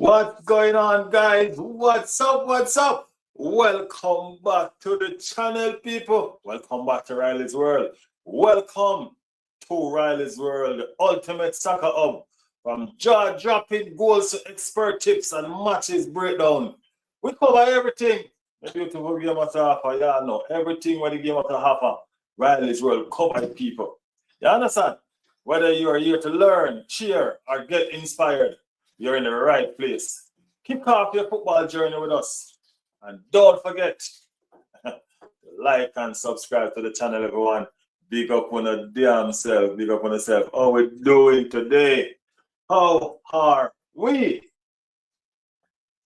What's going on, guys? What's up? What's up? Welcome back to the channel, people. Welcome back to Riley's World. Welcome to Riley's World, the ultimate soccer hub. From jaw-dropping goals to expert tips and matches breakdown. We cover everything. The beautiful game of half, y'all know everything what the game of half. Riley's World cover people. You understand? Whether you are here to learn, cheer, or get inspired, you're in the right place. Kick off your football journey with us. And don't forget to like and subscribe to the channel, everyone. Big up on the damn self. Big up on yourself. How we doing today? How are we?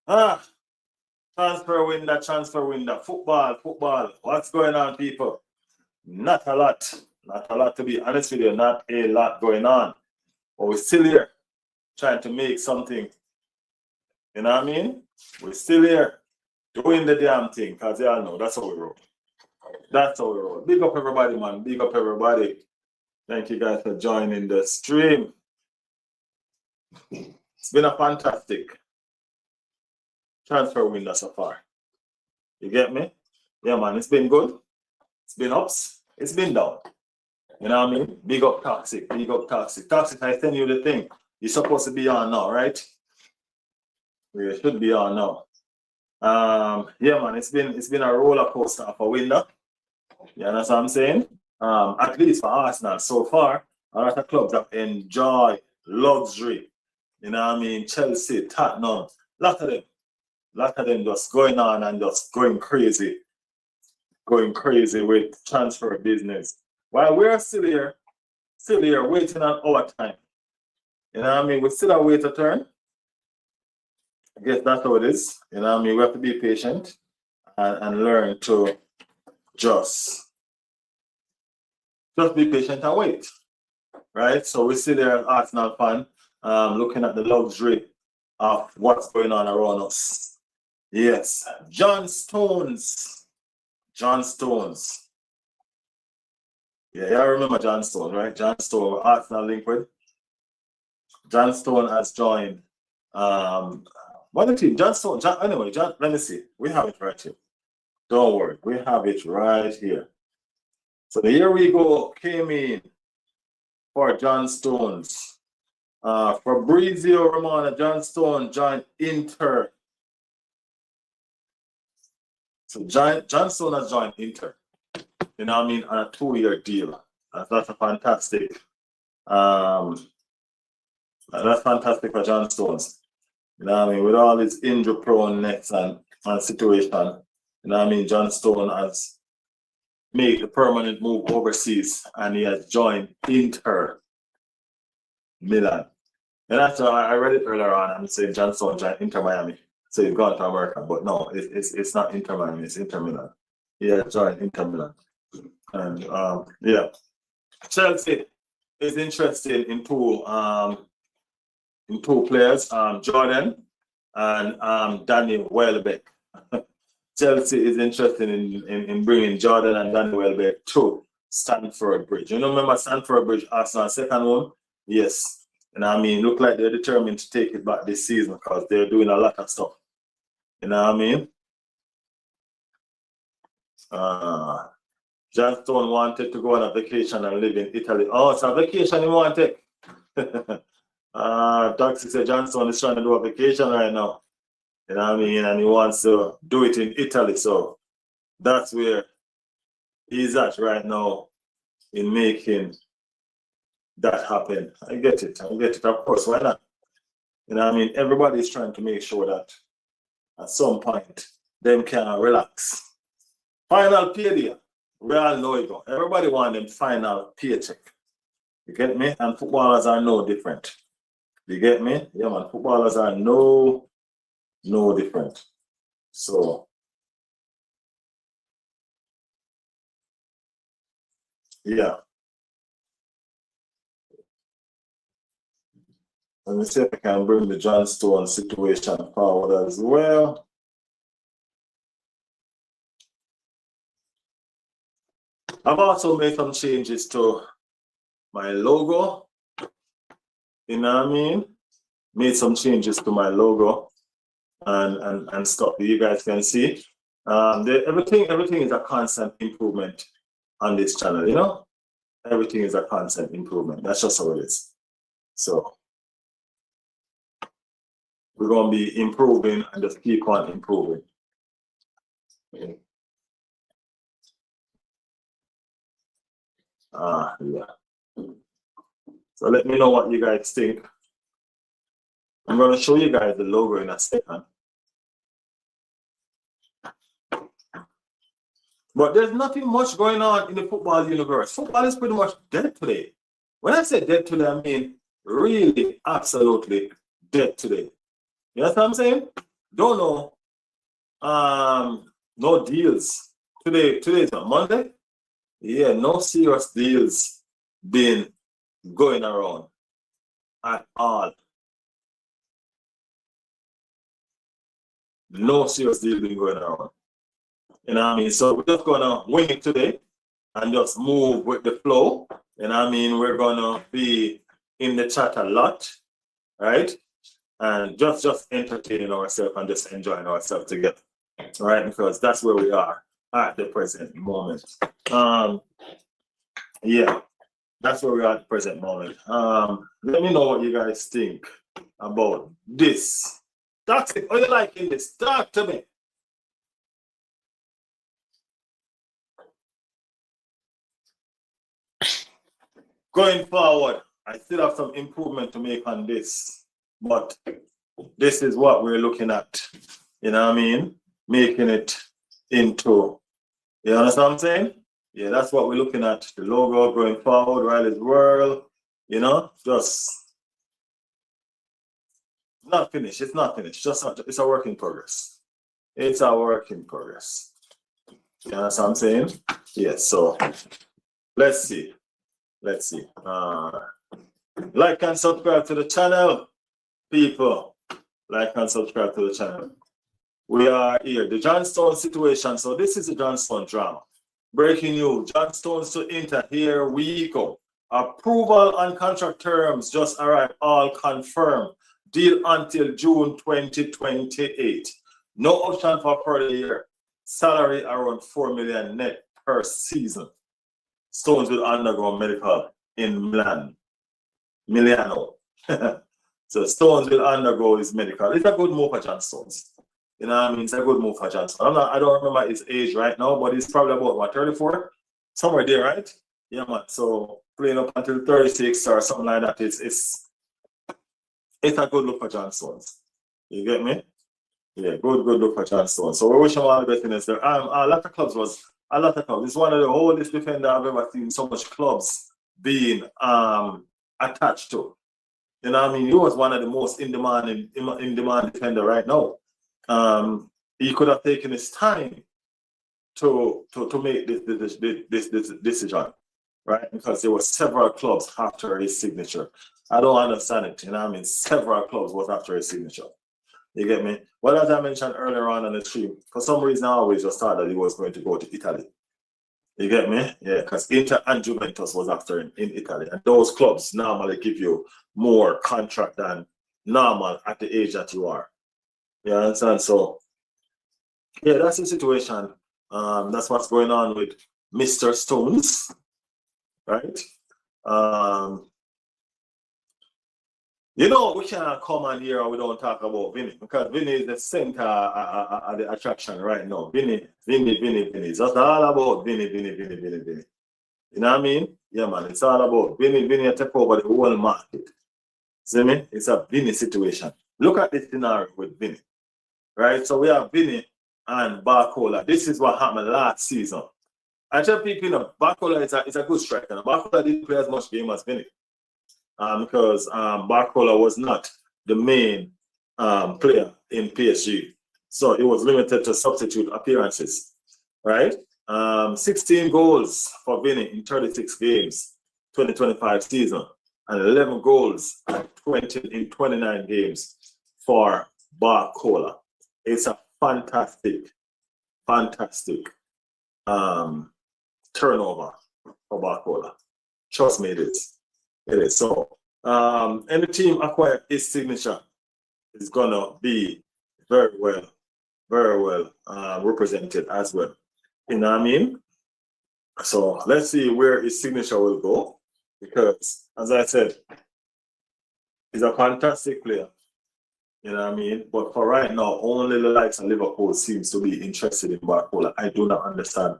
Transfer window. Football. What's going on, people? Not a lot. Not a lot, to be honest with you. Not a lot going on. But we're still here trying to make something. You know what I mean? We're still here doing the damn thing, because y'all know that's how we roll. That's how we roll. Big up everybody, man. Big up everybody. Thank you guys for joining the stream. It's been a fantastic transfer window so far. You get me? Yeah, man. It's been good. It's been ups. It's been down. You know what I mean? Big up Toxic. Big up Toxic. Toxic, I send you the thing. You're supposed to be on now, right? You should be on now. Yeah, man, it's been a roller coaster of a window. You understand what I'm saying? At least for Arsenal so far, a lot of clubs have enjoyed luxury. You know what I mean? Chelsea, Tottenham, a lot of them just going on and just going crazy with transfer business. While we're still here waiting on our time. You know what I mean? We still have wait to turn. I guess that's how it is. You know what I mean? We have to be patient and learn to just be patient and wait. Right? So we sit there as Arsenal fan, looking at the luxury of what's going on around us. Yes. John Stones. Yeah, I remember John Stones, right? John Stones, Arsenal link with. John Stone has joined. What the team? Anyway, let me see. We have it right here. Don't worry, we have it right here. So the Here We Go came in for John Stones. Fabrizio Romano, John Stone joined Inter. So John Stone has joined Inter. You know what I mean? On a 2-year deal. That's a fantastic. That's fantastic for John Stones. You know what I mean? With all his injury proneness and situation, you know what I mean? John Stone has made a permanent move overseas and he has joined Inter Milan. And after I read it earlier on, I'm saying John Stone joined Inter Miami. So he's gone to America. But no, it's not Inter Miami, it's Inter Milan. He has joined Inter Milan. And yeah. Chelsea is interested in two players, Jordan and Danny Welbeck. Chelsea is interested in bringing Jordan and Danny Welbeck to Stamford Bridge. You know, remember Stamford Bridge, Arsenal second one? Yes. And I mean, look like they're determined to take it back this season because they're doing a lot of stuff. You know what I mean? John Stone wanted to go on a vacation and live in Italy. Oh, it's a vacation he wanted. Toxic said John Stone is trying to do a vacation right now. You know what I mean? And he wants to do it in Italy. So that's where he's at right now in making that happen. I get it. Of course, why not? You know what I mean? Everybody's trying to make sure that at some point them can relax. Final payday. We all know it. Everybody wants them final paycheck. You get me? And footballers are no different. You get me? Yeah, man. Footballers are no different. So, yeah. Let me see if I can bring the John Stone situation forward as well. I've also made some changes to my logo. You know what I mean? made some changes to my logo and stuff that you guys can see. Everything is a constant improvement on this channel, you know? Everything is a constant improvement. That's just how it is. So we're going to be improving and just keep on improving. Yeah. So let me know what you guys think. I'm going to show you guys the logo in a second. But there's nothing much going on in the football universe. Football is pretty much dead today. When I say dead today, I mean really, absolutely dead today. You know what I'm saying? Don't know. No deals. Today is a Monday. Yeah, no serious deals been going around at all. No serious deal been going around. You know what I mean? So we're just gonna wing it today and just move with the flow. You know what I mean? We're gonna be in the chat a lot, right? And just entertaining ourselves and just enjoying ourselves together, right? Because that's where we are at the present moment. Yeah, that's where we are at the present moment. Let me know what you guys think about this. Toxic, are you liking this? Talk to me. Going forward, I still have some improvement to make on this, but this is what we're looking at. You know what I mean? Making it into, you understand what I'm saying? Yeah, that's what we're looking at. The logo going forward, Riley's World, you know, just not finished. It's not finished. It's a work in progress. It's a work in progress. You know what I'm saying? Yes, so let's see. Let's see. Like and subscribe to the channel, people. Like and subscribe to the channel. We are here. The John Stones situation. So this is the John Stones drama. Breaking news. John Stones to Inter. Here we go. Approval on contract terms just arrived. All confirmed. Deal until June 2028. No option for further year. Salary around 4 million net per season. Stones will undergo medical in Milano. So Stones will undergo his medical. It's a good move for John Stones. You know what I mean? It's a good move for John Stones. I don't remember his age right now, but he's probably about what, 34? Somewhere there, right? Yeah, man. So playing up until 36 or something like that, it's a good look for John Stones. You get me? Yeah, good look for John Stones. So we wish him all the best in this. A lot of clubs. It's one of the oldest defender I've ever seen so much clubs being attached to. You know what I mean? He was one of the most in-demand defender right now. He could have taken his time to make this decision, right? Because there were several clubs after his signature. I don't understand it. You know what I mean? Several clubs was after his signature. You get me? Well, as I mentioned earlier on the stream, for some reason I always just thought that he was going to go to Italy. You get me? Yeah, because Inter and Juventus was after him in Italy. And those clubs normally give you more contract than normal at the age that you are. You understand? So, yeah, that's the situation. That's what's going on with Mr. Stones, right? You know, we can't come on here and we don't talk about Vinny, because Vinny is the center of the attraction right now. Vinny. It's just all about Vinny. You know what I mean? Yeah, man, it's all about Vinny take over the whole market. See me? It's a Vinny situation. Look at this scenario with Vinny, right? So we have Vinny and Barcola. This is what happened last season. I tell people, you know, Barcola is a good striker. Barcola didn't play as much game as Vinny. Because Barcola was not the main player in PSG. So it was limited to substitute appearances, right? 16 goals for Vinny in 36 games, 2025 season, and 11 goals in 29 games for Barcola. It's a fantastic turnover for Barcola. Trust me, it is. It is. So Any team acquire his signature is gonna be very well represented as well. You know what I mean? So let's see where his signature will go, because as I said, he's a fantastic player. You know what I mean? But for right now, only the likes of Liverpool seems to be interested in Barcola. I do not understand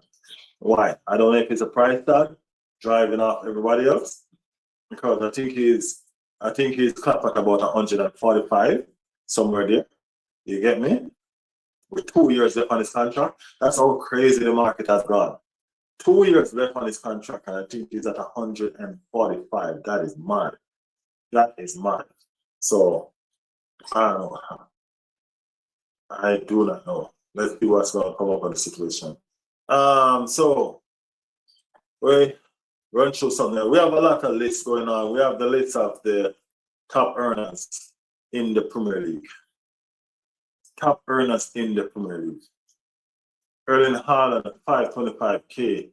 why. I don't know if it's a price tag driving off everybody else, because I think he's capped at about 145, somewhere there. You get me? With 2 years left on his contract. That's how crazy the market has gone. 2 years left on his contract, and I think he's at 145. That is mad. That is mad. So I don't know. I do not know. Let's see what's going to come up on the situation. So we run through something. We have a lot of lists going on. We have the list of the top earners in the Premier League. Top earners in the Premier League. Erling Haaland at 525k,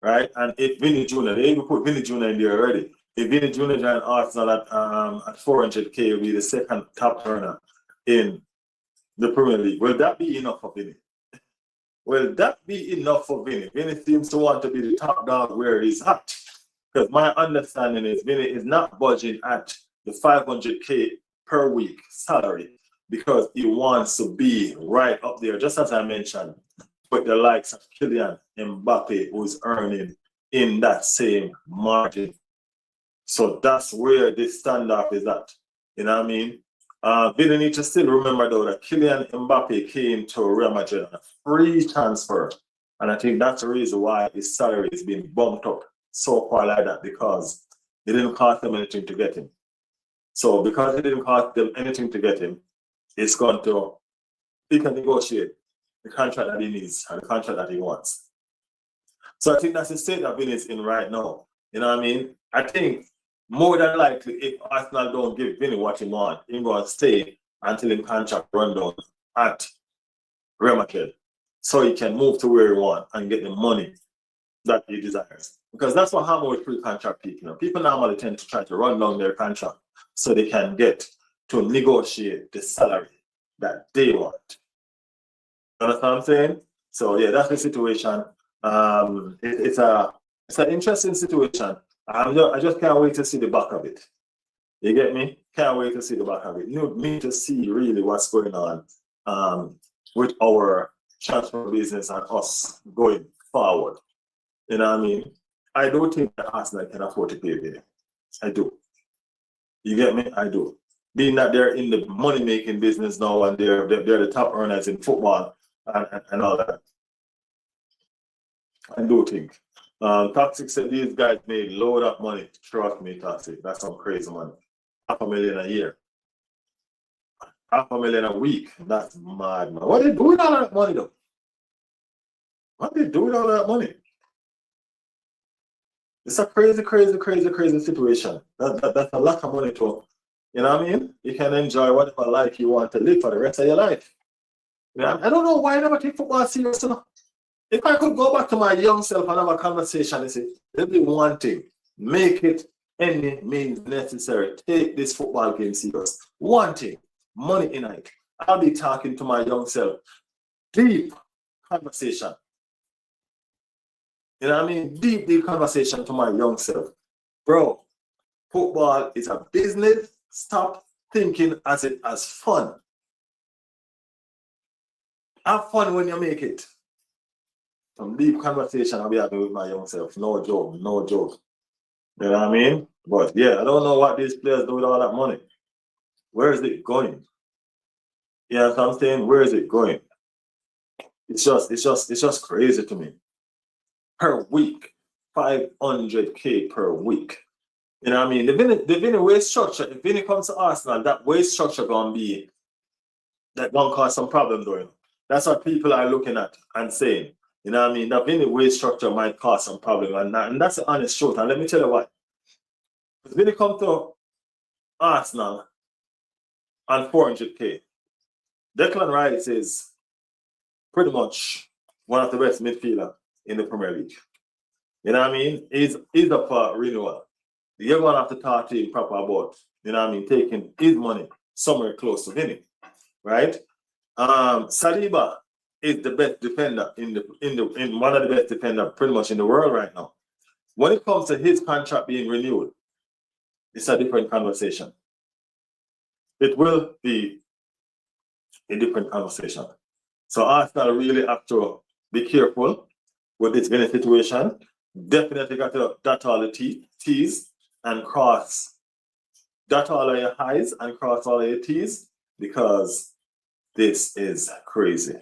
right? And if Vinny Jr., they even put Vinny Jr. in there already. If Vinny Jr. joined Arsenal at 400k, will be the second top earner in the Premier League. Will that be enough for Vinny? Will that be enough for Vinny? Vinny seems to want to be the top dog where he's at. Because my understanding is Vinny is not budging at the 500k per week salary, because he wants to be right up there, just as I mentioned, with the likes of Kylian Mbappe, who's earning in that same margin. So that's where this standoff is at. You know what I mean? Vinny need to still remember though that Kylian Mbappe came to Real Madrid on a free transfer. And I think that's the reason why his salary is being bumped up so far like that, because it didn't cost them anything to get him. So because it didn't cost them anything to get him, it's going to, he can negotiate the contract that he needs and the contract that he wants. So I think that's the state that Vinny is in right now. You know what I mean? I think more than likely, if Arsenal don't give Vinny what he wants, he's going to stay until his contract run down at Real Madrid, so he can move to where he wants and get the money that he desires. Because that's what happens with pre-contract people. You know, people normally tend to try to run down their contract so they can get to negotiate the salary that they want. You understand what I'm saying? So yeah, that's the situation. It's an interesting situation. I just can't wait to see the back of it. You get me? Can't wait to see the back of it. You need to see really what's going on with our transfer business and us going forward. You know what I mean? I do think that Arsenal can afford to pay Vinny. I do. You get me? I do. Being that they're in the money-making business now and they're the top earners in football and all that. I do think. Toxic said these guys made load of money. Trust me, Toxic. That's some crazy money. $500,000 a year. $500,000 a week. That's mad, man. What are they doing with all that money, though? What are they doing with all that money? It's a crazy situation. That's a lot of money to, you know what I mean? You can enjoy whatever life you want to live for the rest of your life. Yeah, I don't know why I never take football serious enough. If I could go back to my young self and have a conversation and say, there'll be one thing, make it any means necessary. Take this football game serious. One thing, money in it. I'll be talking to my young self. Deep conversation. You know what I mean? Deep conversation to my young self. Bro, football is a business. Stop thinking as it as fun. Have fun when you make it. Some deep conversation I'll be having with my young self. No joke. You know what I mean? But yeah, I don't know what these players do with all that money. Where is it going? You know what I'm saying? Where is it going? It's just crazy to me. Per week, 500k per week. You know what I mean? The Vinny wage structure, if Vinny comes to Arsenal, that wage structure gonna cause some problem though. That's what people are looking at and saying. You know what I mean? That Vinny wage structure might cause some problem, and that's the honest truth. And let me tell you why. If Vinny comes to Arsenal on 400k, Declan Rice is pretty much one of the best midfielders in the Premier League. You know what I mean? He's up for renewal. you're going to have to talk to him proper about, you know what I mean, taking his money somewhere close to him, right? Saliba is the best defender in one of the best defender pretty much in the world right now. When it comes to his contract being renewed, it's a different conversation. It will be a different conversation. So Arsenal really have to be careful with this kind of situation. Definitely got to dot all the T's and cross, dot all of your I's and cross all of your T's, because this is crazy.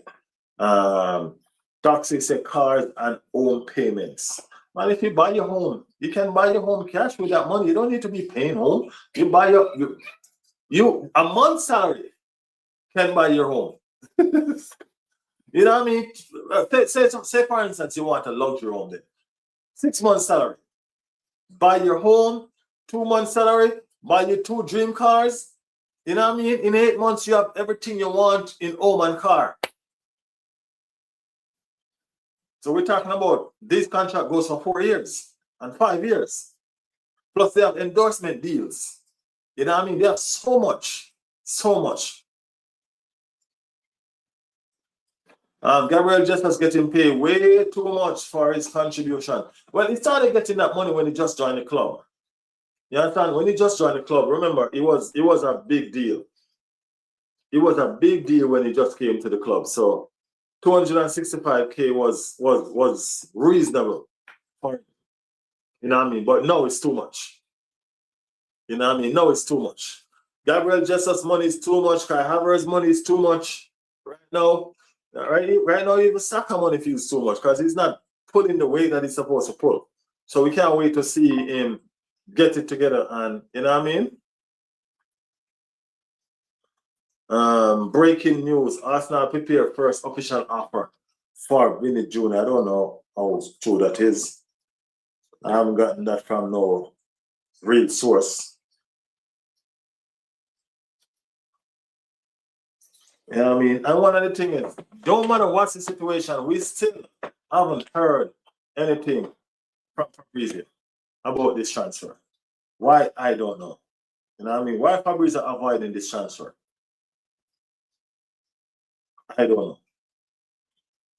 Toxic say cars and home payments. Man, if you buy your home, you can buy your home cash with that money. You don't need to be paying home. You buy you a month's salary can buy your home. You know what I mean? Say for instance, you want a luxury home then. 6 months salary. Buy your home, 2 months salary, buy your 2 dream cars. You know what I mean? In 8 months, you have everything you want in home and car. So we're talking about this contract goes for 4 years and 5 years. Plus they have endorsement deals. You know what I mean? They have so much, so much. Gabriel Jesus getting paid way too much for his contribution. Well, he started getting that money when he just joined the club. You understand? When he just joined the club, remember, it was a big deal. It was a big deal when he just came to the club. So 265K was reasonable for him. You know what I mean? But no, it's too much. You know what I mean? No, it's too much. Gabriel Jesus' money is too much. Kai Havertz's money is too much. Right now, even Saka money feels too much because he's not pulling the way that he's supposed to pull. So we can't wait to see him get it together. And you know what I mean? Breaking news: Arsenal prepare first official offer for Vinny Jr. I don't know how true that is. I haven't gotten that from no real source. You know what I mean? And one of the things is, don't matter what's the situation, we still haven't heard anything from Fabrizio about this transfer. Why? I don't know. You know what I mean? Why Fabrizio avoiding this transfer? I don't know.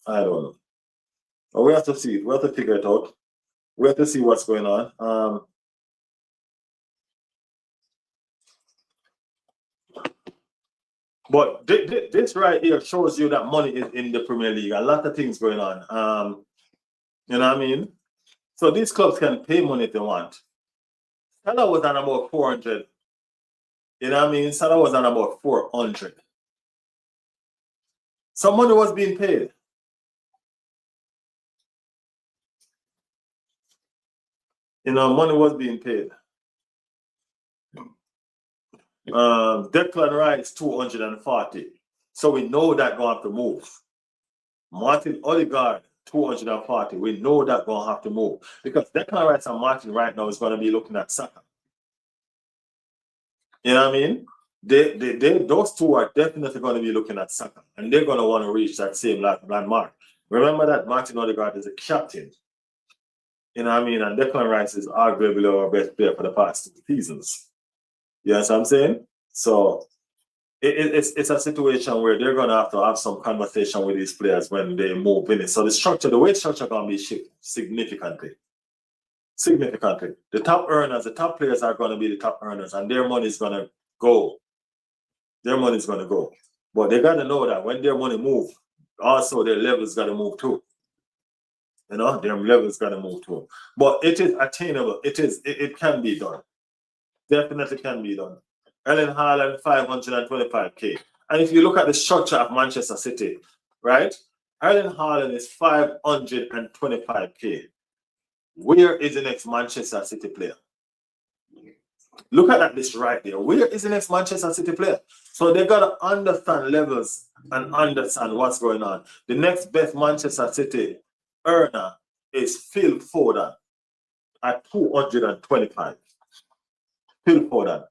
I don't know. But we have to see it. We have to figure it out. We have to see what's going on. But this right here shows you that money is in the Premier League. A lot of things going on. You know what I mean? So these clubs can pay money if they want. Salah was on about 400. You know what I mean? Salah was on about 400. Some money was being paid. You know, money was being paid. Declan Rice 240. So we know that going to have to move. Martin Odegaard 240. We know that going to have to move. Because Declan Rice and Martin right now is going to be looking at Saka. You know what I mean? Those two are definitely going to be looking at Saka. And they're going to want to reach that same landmark. Remember that Martin Odegaard is a captain. You know what I mean? And Declan Rice is arguably our best player for the past 2 seasons. You know what I'm saying? So it's a situation where they're going to have some conversation with these players when they move in it. So the weight structure going to be shifted significantly. Significantly. The top earners, the top players are going to be the top earners, and their money is going to go. Their money is going to go. But they got to know that when their money move, also their levels got to move too. You know, their levels got to move too. But it is attainable. It can be done. Definitely can be done. Erling Haaland 525K. And if you look at the structure of Manchester City, right? Erling Haaland is 525K. Where is the next Manchester City player? Look at this right there. Where is the next Manchester City player? So they got to understand levels and understand what's going on. The next best Manchester City earner is Phil Foden at 225. Phil Foden.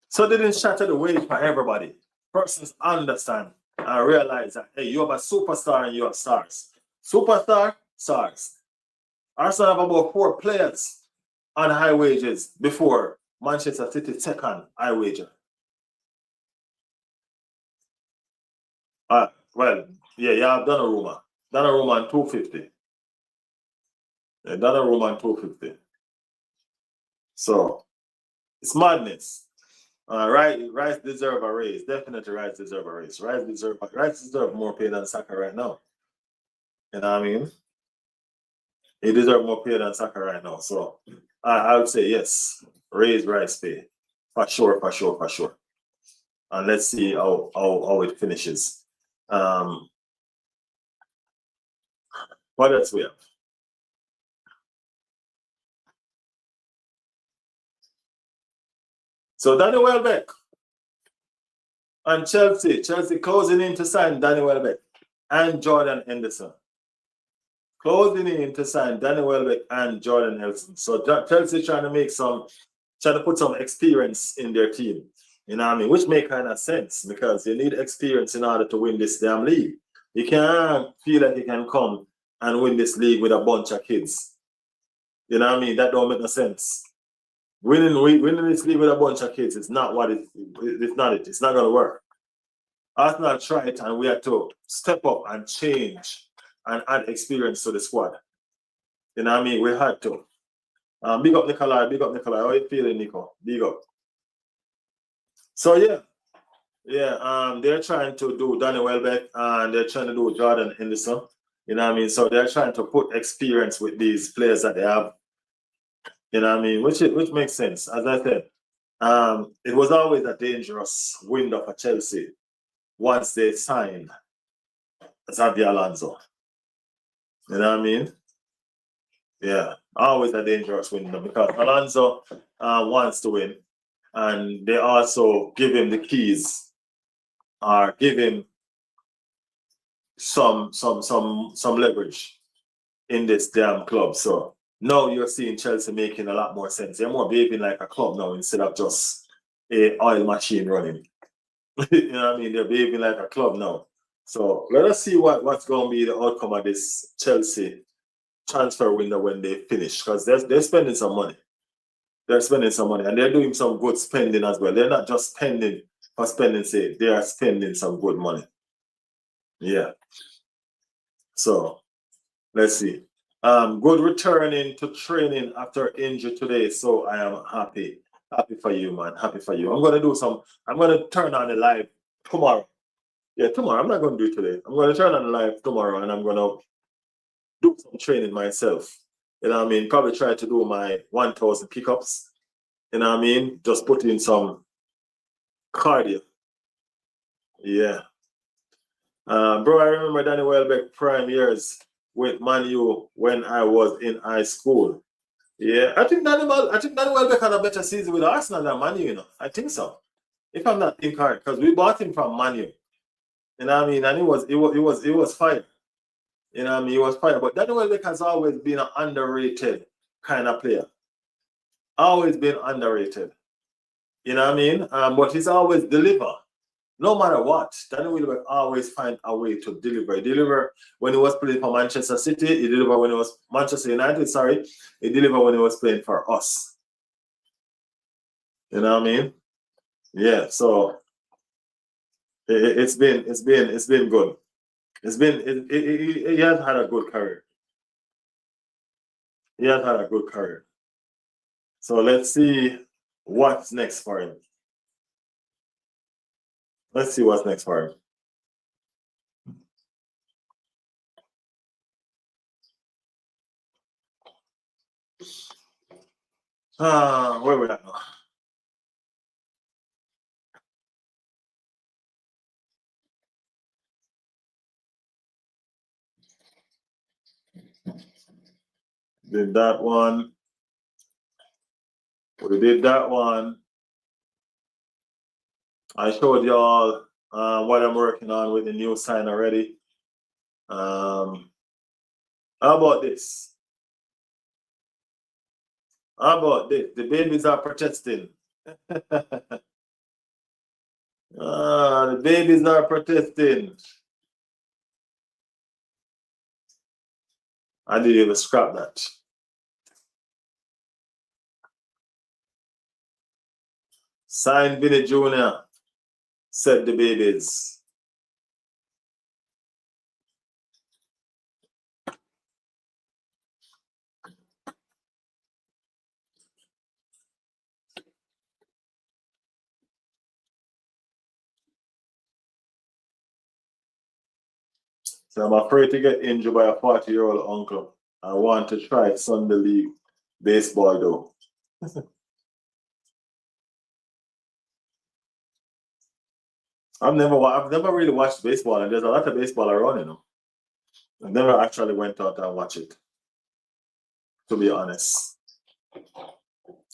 So they didn't shatter the weight for everybody. Persons understand and realize that, hey, you have a superstar and you have stars. Superstar, stars. Arsenal have about 4 players on high wages before Manchester City second high wager. Well, yeah, you have Donnarumma. Donnarumma on 250. Yeah, Donnarumma on 250. So it's madness. Rice deserve a raise. Definitely Rice deserve a raise. Rice deserve more pay than Saka right now. You know what I mean? He deserve more pay than Saka right now. So I would say yes. Raise Rice pay. For sure. And let's see how it finishes. What else we have? So Danny Welbeck and Chelsea closing in to sign Danny Welbeck and Jordan Henderson. Closing in to sign Danny Welbeck and Jordan Henderson. So Chelsea trying to put some experience in their team. You know what I mean? Which make kind of sense because you need experience in order to win this damn league. You can't feel like you can come and win this league with a bunch of kids. You know what I mean? That don't make no sense. Winning this league with a bunch of kids is not what it's not it. It's not gonna work. Arsenal tried it and we had to step up and change and add experience to the squad. You know what I mean? We had to. Big up Nikolai. How you feeling, Nico? Big up. So yeah, they're trying to do Danny Welbeck and they're trying to do Jordan Henderson. You know what I mean? So they're trying to put experience with these players that they have. You know what I mean? Which makes sense. As I said, it was always a dangerous window for Chelsea once they signed Xabi Alonso. You know what I mean? Yeah, always a dangerous window because Alonso wants to win, and they also give him the keys or give him some leverage in this damn club. So now you're seeing Chelsea making a lot more sense. They're more behaving like a club now instead of just a oil machine running. You know what I mean? They're behaving like a club now. So let us see what's going to be the outcome of this Chelsea transfer window when they finish, because they're spending some money. They're spending some money and they're doing some good spending as well. They're not just spending for spending's sake. They are spending some good money. Yeah. So let's see. Good returning to training after injury today. So I am happy. Happy for you, man. Happy for you. I'm gonna turn on the live tomorrow. Yeah, tomorrow. I'm not gonna do it today. I'm gonna turn on the live tomorrow and I'm gonna do some training myself. You know what I mean? Probably try to do my 1,000 pickups. You know what I mean? Just put in some cardio. Yeah. Bro, I remember Danny Welbeck prime years with Man U when I was in high school. Yeah, I think Danny Welbeck had a better season with Arsenal than Man U, you know. I think so. If I'm not incorrect, because we bought him from Man U. You know what I mean? And it was fire. You know what I mean? He was fire. But Danny Welbeck has always been an underrated kind of player. Always been underrated. You know what I mean? But he's always deliver. No matter what, Danny Welbeck always find a way to deliver. He delivered when he was playing for Manchester City. He delivered when he was Manchester United. Sorry, he delivered when he was playing for us. You know what I mean? Yeah. So it's been good. He has had a good career. He has had a good career. So let's see what's next for him. Let's see what's next for him. Where we at now? Did that one. We did that one. I showed y'all what I'm working on with the new sign already. How about this? How about this? The babies are protesting. The babies are protesting. I didn't even scrap that. Sign Vinny Jr., said the babies. So I'm afraid to get injured by a 40-year-old uncle. I want to try Sunday League baseball though. I've never really watched baseball, and there's a lot of baseball around, you know. I never actually went out and watched it, to be honest.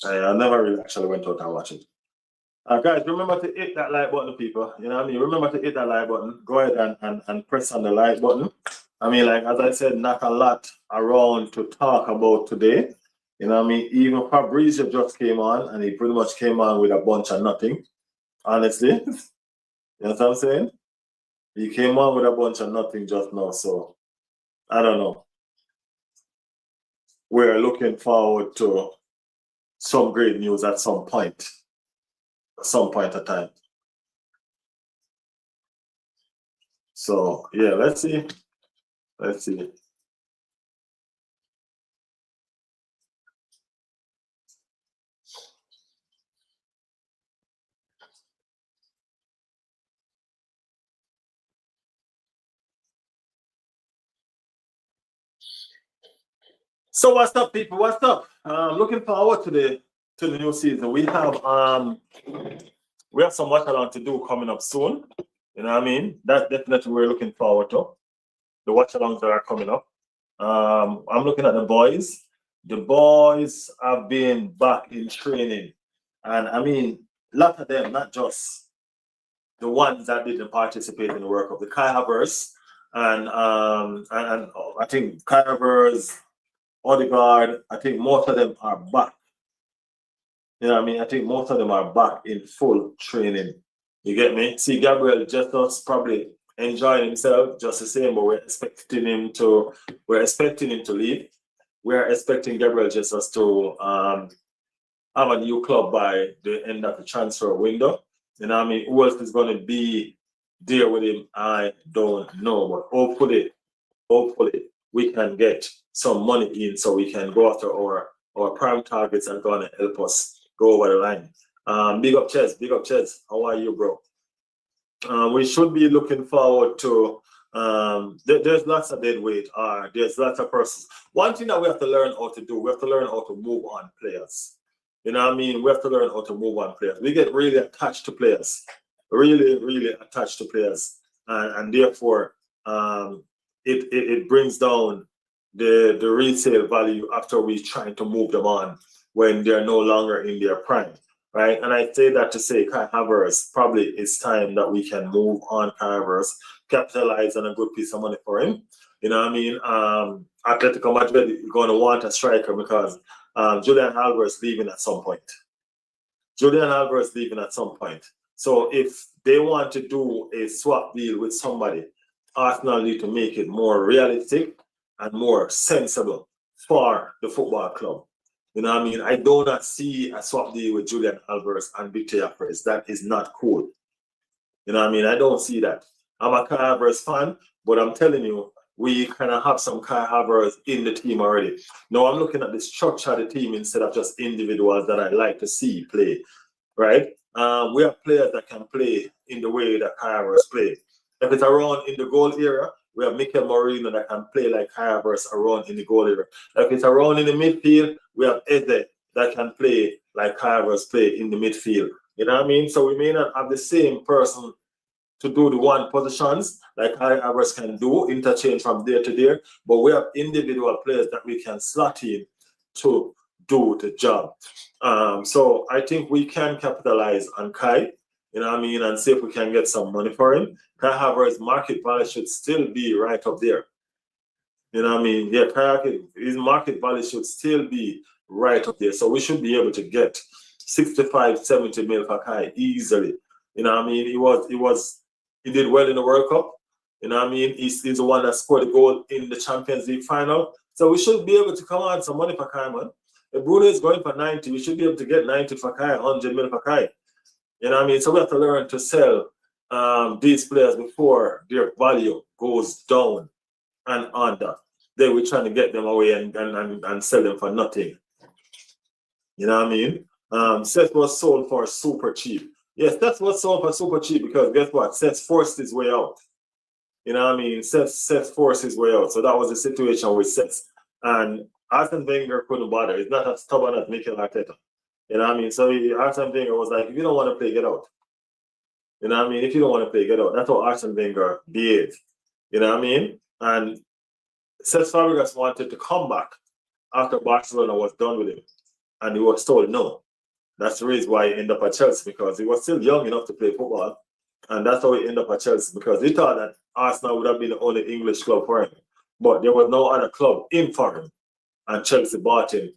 I never really actually went out and watched it. Guys, remember to hit that like button, people. You know what I mean? Remember to hit that like button. Go ahead and press on the like button. I mean, like, as I said, not a lot around to talk about today. You know what I mean? Even Fabrizio just came on, and he pretty much came on with a bunch of nothing, honestly. You know what I'm saying? He came on with a bunch of nothing just now, so I don't know. We're looking forward to some great news at some point of time. So yeah, let's see. So what's up, people? What's up? Looking forward to the new season. We have some watch along to do coming up soon. You know what I mean? That's definitely we're looking forward to. The watch alongs that are coming up. I'm looking at the boys. The boys have been back in training, and I mean, a lot of them, not just the ones that didn't participate in the World Cup. The Kai Havertz and I think Kai Havertz, Odegaard, I think most of them are back. You know what I mean? I think most of them are back in full training. You get me? See, Gabriel Jesus probably enjoying himself just the same, but we're expecting him to leave. We're expecting Gabriel Jesus to have a new club by the end of the transfer window. You know what I mean? Who else is going to be there with him? I don't know, but hopefully we can get some money in so we can go after our prime targets and going to help us go over the line. Big up Ches. How are you, bro? We should be looking forward to there's lots of dead weight. There's lots of persons. One thing that we have to learn how to do, we have to learn how to move on players. You know what I mean? We have to learn how to move on players. We get really attached to players, really attached to players, and therefore it brings down the resale value after we try to move them on when they're no longer in their prime, right? And I say that to say Kai Havertz, probably it's time that we can move on Kai Havertz, capitalize on a good piece of money for him. You know what I mean? Atletico Madrid is going to want a striker because Julian Alvarez leaving at some point. So if they want to do a swap deal with somebody, Arsenal need to make it more realistic and more sensible for the football club. You know what I mean? I do not see a swap deal with Julian Alvarez and Victor Perez. That is not cool. You know what I mean? I don't see that. I'm a Kai Havertz fan, but I'm telling you, we kind of have some Kai Havertz in the team already. Now I'm looking at the structure of the team instead of just individuals that I like to see play, right? We have players that can play in the way that Kai Havertz play. If it's around in the goal area, we have Mikel Merino that can play like Kai Havertz around in the goal area. If it's around in the midfield, we have Eze that can play like Kai Havertz play in the midfield. You know what I mean? So we may not have the same person to do the one positions like Kai Havertz can do, interchange from there to there, but we have individual players that we can slot in to do the job. So I think we can capitalize on Kai, you know what I mean, and see if we can get some money for him. Kai Havertz's market value should still be right up there. You know what I mean? Yeah, his market value should still be right up there. So we should be able to get 65, 70 mil for Kai easily. You know what I mean? He did well in the World Cup. You know what I mean? He's the one that scored a goal in the Champions League final. So we should be able to come on some money for Kai, man. If Bruno is going for 90, we should be able to get 90 for Kai, 100 mil for Kai. You know what I mean? So we have to learn to sell these players before their value goes down and under. Then we're trying to get them away and sell them for nothing. You know what I mean? Seth was sold for super cheap. Yes, Seth was sold for super cheap because guess what? Seth forced his way out. You know what I mean? Seth forced his way out. So that was the situation with Seth. And Arsene Wenger couldn't bother. He's not as stubborn as Mikel Arteta. You know what I mean? So Arsene Wenger was like, if you don't want to play, get out. You know what I mean? If you don't want to play, get out. That's how Arsene Wenger behaved. You know what I mean? And Cesc Fabregas wanted to come back after Barcelona was done with him. And he was told no. That's the reason why he ended up at Chelsea, because he was still young enough to play football. And that's how he ended up at Chelsea, because he thought that Arsenal would have been the only English club for him. But there was no other club in for him. And Chelsea bought him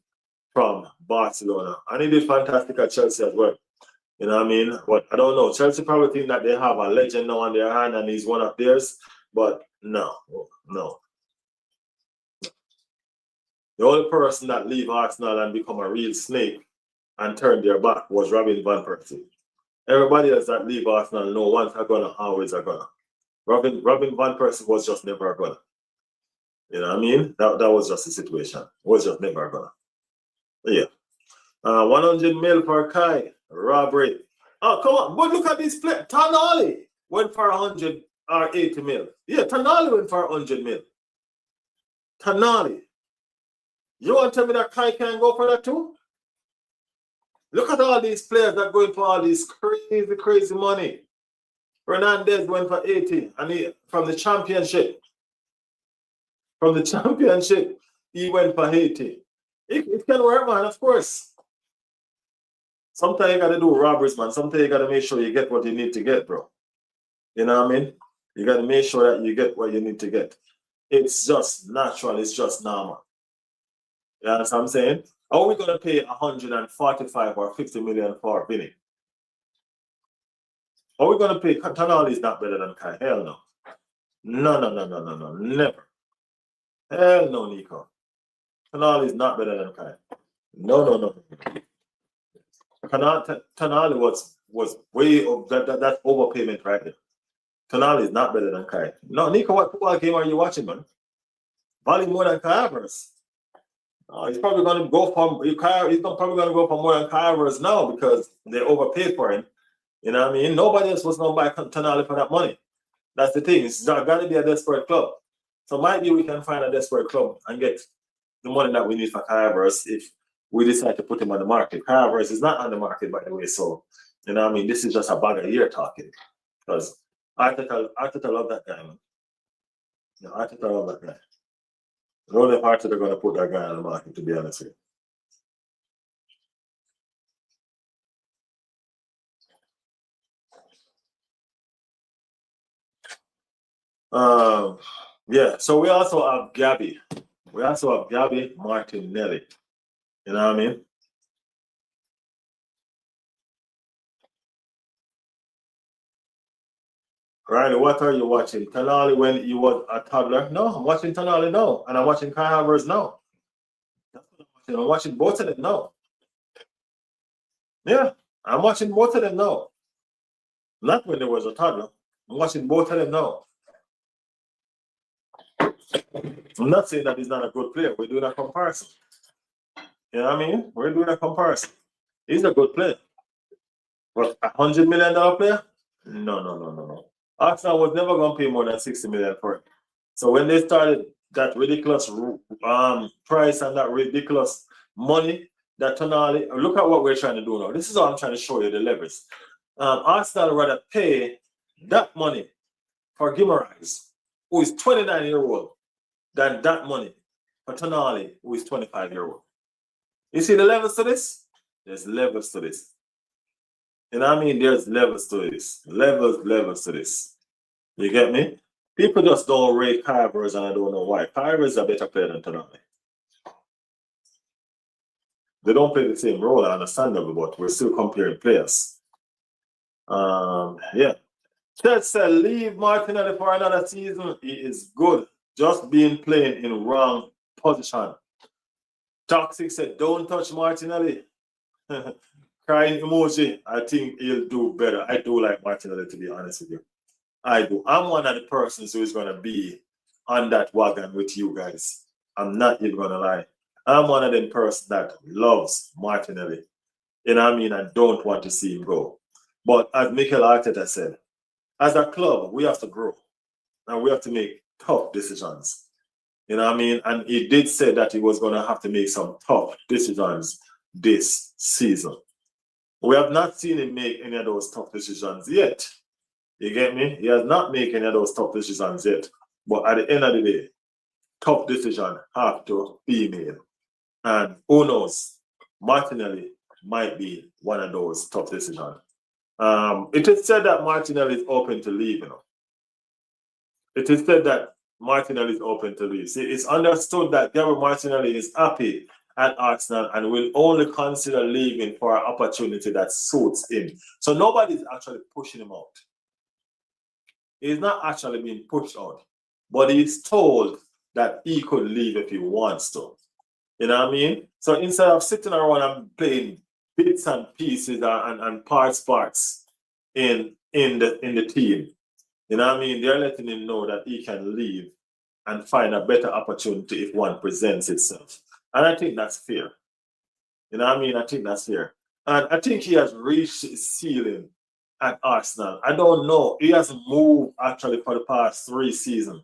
from Barcelona. And he did fantastic at Chelsea as well. You know what I mean? But I don't know. Chelsea probably think that they have a legend now on their hand and he's one of theirs. But no. The only person that leave Arsenal and become a real snake and turn their back was Robin Van Persie. Everybody else that leave Arsenal know once are gonna, always are gonna. Robin Van Persie was just never gonna. You know what I mean? That was just the situation. Was just never gonna. Yeah. 100 mil for Kai. Robbery. Oh, come on. But look at this play. Tonali went for 100 or 80 mil. Yeah, Tonali went for 100 mil. Tonali. You want to tell me that Kai can go for that too? Look at all these players that going for all these crazy money. Fernandez went for 80 and he from the championship. From the championship, he went for 80. It can work, man, of course. Sometimes you gotta do robberies, man. Sometimes you gotta make sure you get what you need to get, bro. You know what I mean? You gotta make sure that you get what you need to get. It's just natural, it's just normal. You know what I'm saying? Are we gonna pay 145 or 50 million for Vinny? Are we gonna pay Tonali is not better than Kai? Hell no. No, never. Hell no, Nico. Tonali is not better than Kai. No. Tonali was way of that's overpayment right there. Tonali is not better than Kai. No, Nico, what football game are you watching, man? Value more than Kai Havertz. He's probably going to go for he's probably going to go for more than Kai Havertz now because they overpaid for him. You know what I mean? Nobody else was going to buy Tonali for that money. That's the thing. It's got to be a desperate club. So maybe we can find a desperate club and get the money that we need for Kai Havertz if we decide to put him on the market. Kai Havertz is not on the market, by the way. So, you know what I mean? This is just a bag of year talking. Because Arteta love that guy, man. You know, Arteta love that guy. I don't know if Arteta going to put that guy on the market, to be honest with you. Yeah, so we also have Gabby. We also have Gabby Martinelli. You know what I mean? Riley, what are you watching? Tonali when you was a toddler? No, I'm watching Tonali now. And I'm watching Kai Havertz now. That's what I'm watching. I'm watching both of them now. Yeah, I'm watching both of them now. Not when there was a toddler. I'm watching both of them now. I'm not saying that he's not a good player. We're doing a comparison. You know what I mean? We're doing a comparison. He's a good player. But $100 million player? No. Arsenal was never going to pay more than 60 million for it. So when they started that ridiculous price and that ridiculous money that Tonali, look at what we're trying to do now. This is all I'm trying to show you the levels. Arsenal rather pay that money for Guimaraes, who is 29-year-old, than that money for Tonali, who is 25-year-old. You see the levels to this? There's levels to this. You know what I mean? There's levels to this. Levels to this. You get me? People just don't rate Kai Havertz and I don't know why. Kai Havertz is a better player than Tonali. They don't play the same role, understandable, but we're still comparing players. Yeah. Chelsea leave Martinelli for another season. He is good. Just being playing in wrong position. Toxic said, don't touch Martinelli. crying emoji. I think he'll do better. I do like Martinelli, to be honest with you. I do. I'm one of the persons who is going to be on that wagon with you guys. I'm not even going to lie. I'm one of them persons that loves Martinelli. You know what I mean? I don't want to see him go. But as Mikel Arteta said, as a club, we have to grow and we have to make tough decisions. You know what I mean? And he did say that he was going to have to make some tough decisions this season. We have not seen him make any of those tough decisions yet. You get me? He has not made any of those tough decisions yet. But at the end of the day, tough decisions have to be made. And who knows? Martinelli might be one of those tough decisions. It is said that Martinelli is open to leave. You know? It is said that Martinelli is open to leave. See, it's understood that Gabriel Martinelli is happy at Arsenal and will only consider leaving for an opportunity that suits him. So nobody's actually pushing him out. He's not actually being pushed out, but he's told that he could leave if he wants to. You know what I mean? So instead of sitting around and playing bits and pieces and parts in the team, you know what I mean? They're letting him know that he can leave and find a better opportunity if one presents itself. And I think that's fair. You know what I mean? I think that's fair. And I think he has reached his ceiling at Arsenal. I don't know. He hasn't moved actually for the past 3 seasons.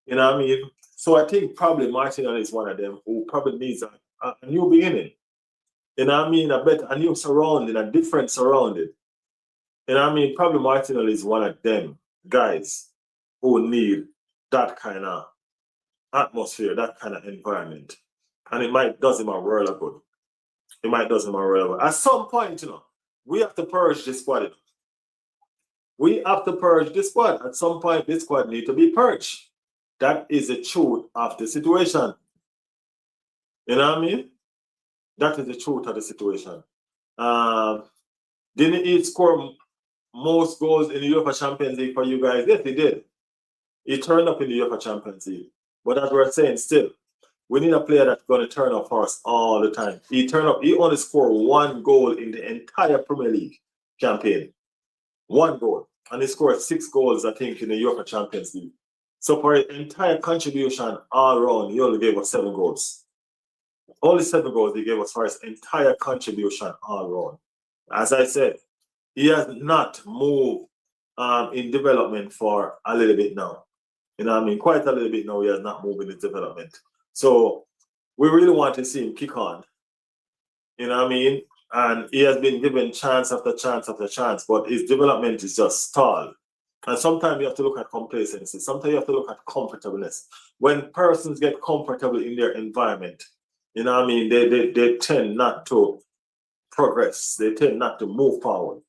You know what I mean? So I think probably Martinelli is one of them who probably needs a new beginning. You know what I mean? A new surrounding, a different surrounding. You know what I mean? Probably Martinelli is one of them guys who need that kind of atmosphere, that kind of environment. And it might does him a world of good. It might does him a world of good. At some point, you know, we have to purge this squad. We have to purge this squad. At some point, this squad needs to be purged. That is the truth of the situation. You know what I mean? That is the truth of the situation. Didn't he score most goals in the UEFA Champions League for you guys? Yes, he did. He turned up in the UEFA Champions League. But as we're saying, still, we need a player that's going to turn up for us all the time. He turned up. He only scored 1 goal in the entire Premier League campaign. 1 goal. And he scored 6 goals, I think, in the UEFA Champions League. So for his entire contribution all around, he only gave us 7 goals. Only 7 goals he gave us for his entire contribution all around. As I said, he has not moved in development for a little bit now. You know what I mean? Quite a little bit now, he has not moved in his development. So we really want to see him kick on. You know what I mean? And he has been given chance after chance after chance, but his development is just stalled. And sometimes you have to look at complacency. Sometimes you have to look at comfortableness. When persons get comfortable in their environment, you know what I mean, they tend not to progress. They tend not to move forward.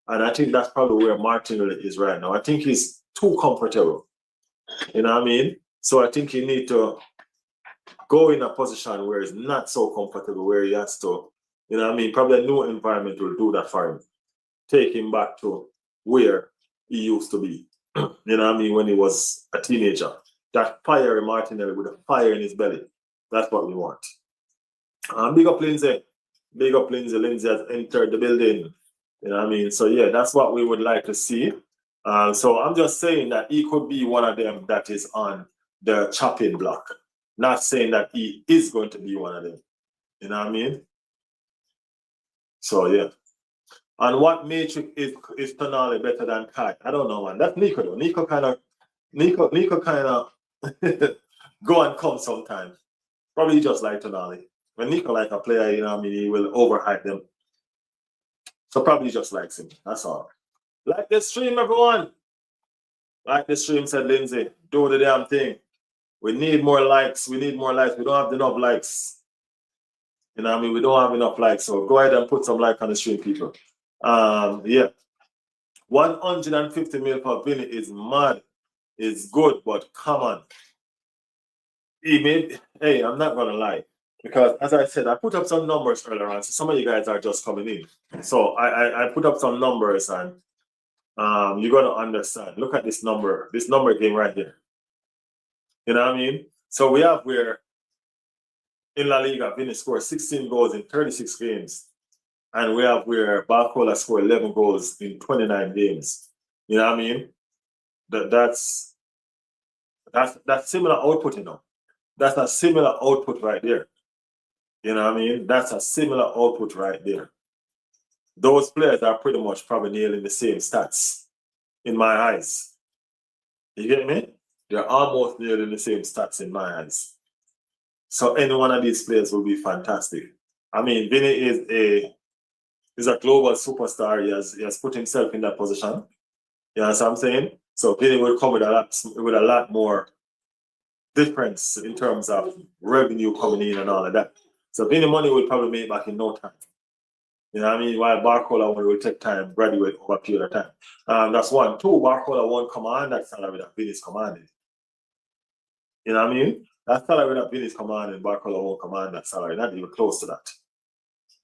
And I think that's probably where Martinelli is right now. I think he's too comfortable. You know what I mean? So I think he needs to go in a position where he's not so comfortable, where he has to, you know what I mean, probably a new environment will do that for him. Take him back to where he used to be. You know what I mean? When he was a teenager. That fiery Martinelli with a fire in his belly. That's what we want. Big up Lindsay. Big up Lindsay. Lindsay has entered the building. You know what I mean? So yeah, that's what we would like to see. So I'm just saying that he could be one of them that is on the chopping block. Not saying that he is going to be one of them. You know what I mean? So yeah. And what matrix is Tonali better than Kai? I don't know, man. That's Nico though. Nico kind of go and come sometimes. Probably just like Tonali. When Nico like a player, you know what I mean, he will overhype them. So probably just likes him. That's all. Like the stream, everyone. Like the stream, said Lindsay. Do the damn thing. We need more likes. We need more likes. We don't have enough likes. You know what I mean? We don't have enough likes. So go ahead and put some like on the stream, people. Yeah. 150 mil per Vinny is mad. It's good, but come on. Hey, I'm not gonna lie. Because as I said, I put up some numbers earlier on. So some of you guys are just coming in. So I put up some numbers and you're gonna understand. Look at this number game right here. You know what I mean? So we have where in La Liga, Vinny scored 16 goals in 36 games. And we have where Barcola scored 11 goals in 29 games. You know what I mean? That's similar output, you know. That's a similar output right there. You know what I mean? That's a similar output right there. Those players are pretty much probably nearly the same stats in my eyes. You get me? They're almost nearly the same stats in my eyes. So any one of these players will be fantastic. I mean, Vinny is a global superstar. He has put himself in that position. You know what I'm saying? So Vinny will come with a lot more difference in terms of revenue coming in and all of that. So Vinny money will probably make back in no time. You know what I mean? While Barcola will take time, graduate over a period of time. That's one. Two, Barcola won't command that salary that Vinny's commanding. You know what I mean? That salary that Vinny's commanding, Barcola won't command that salary, not even close to that.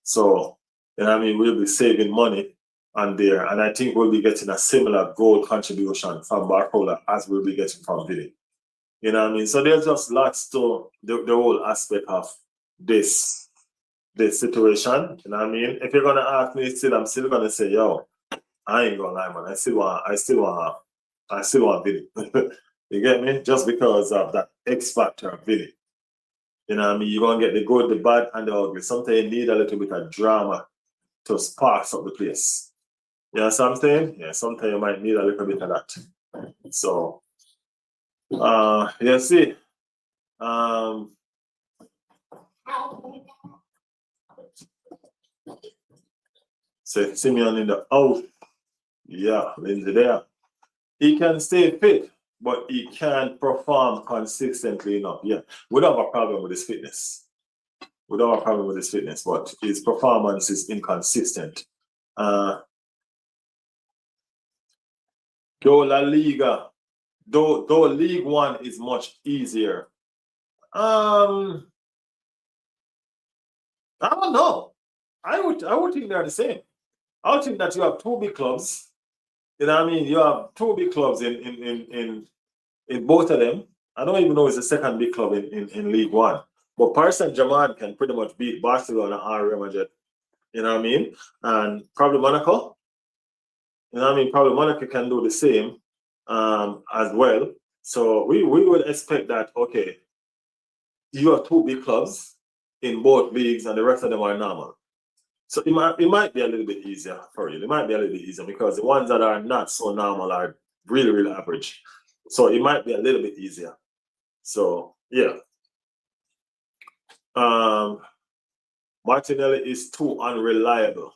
So, you know what I mean? We'll be saving money on there. And I think we'll be getting a similar goal contribution from Barcola as we'll be getting from Vinny. You know what I mean? So there's just lots to the whole aspect of this situation. You know what I mean? If you're gonna ask me still, I'm still gonna say, yo, I ain't gonna lie, man. I still want Vinny. You get me? Just because of that X factor of Vinny. You know what I mean? You're gonna get the good, the bad, and the ugly. Sometimes you need a little bit of drama to spark up the place. You know what I'm saying? Yeah, sometimes you might need a little bit of that. So see. So Simeon in the out. Yeah, Lindsay there. He can stay fit, but he can't perform consistently enough. Yeah, we don't have a problem with his fitness. But his performance is inconsistent. Though La Liga, though League One is much easier. I don't know. I would think they're the same. I would think that you have two big clubs. You know what I mean? You have two big clubs in both of them. I don't even know it's the second big club in League One. But Paris Saint-Germain can pretty much beat Barcelona or Real Madrid. You know what I mean? And probably Monaco. You know what I mean? Probably Monaco can do the same as well. So we would expect that, okay, you have two big clubs in both leagues and the rest of them are normal. So it might be a little bit easier for you. It might be a little bit easier because the ones that are not so normal are really, really average. So it might be a little bit easier. So yeah. Martinelli is too unreliable.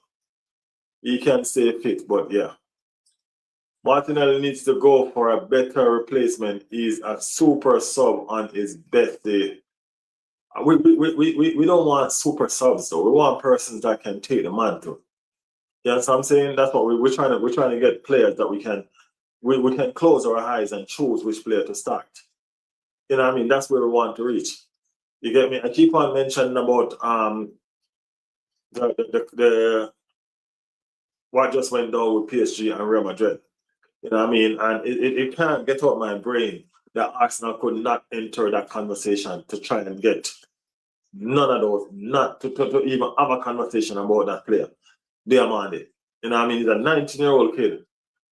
He can stay fit, but yeah. Martinelli needs to go for a better replacement. He's a super sub on his best day. We don't want super subs though. We want persons that can take the mantle. You know what I'm saying? That's what we're trying to get players that we can close our eyes and choose which player to start. You know what I mean? That's where we want to reach. You get me? I keep on mentioning about the what just went down with PSG and Real Madrid. You know what I mean? And it can't get out of my brain that Arsenal could not enter that conversation to try and get none of those, not to even have a conversation about that player. Diamande. You know what I mean? He's a 19-year-old kid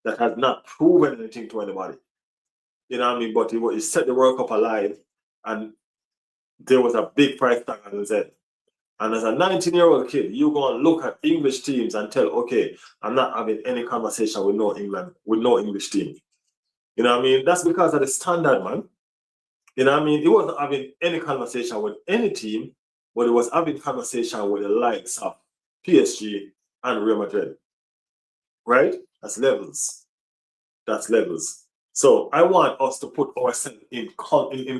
that has not proven anything to anybody. You know what I mean? But he set the World Cup alive, and there was a big price tag on his head. And as a 19-year-old kid, you're going to look at English teams and tell, okay, I'm not having any conversation with no English team. You know what I mean? That's because of the standard, man. You know what I mean? He wasn't having any conversation with any team, but he was having conversation with the likes of PSG and Real Madrid. Right? That's levels. So I want us to put ourselves in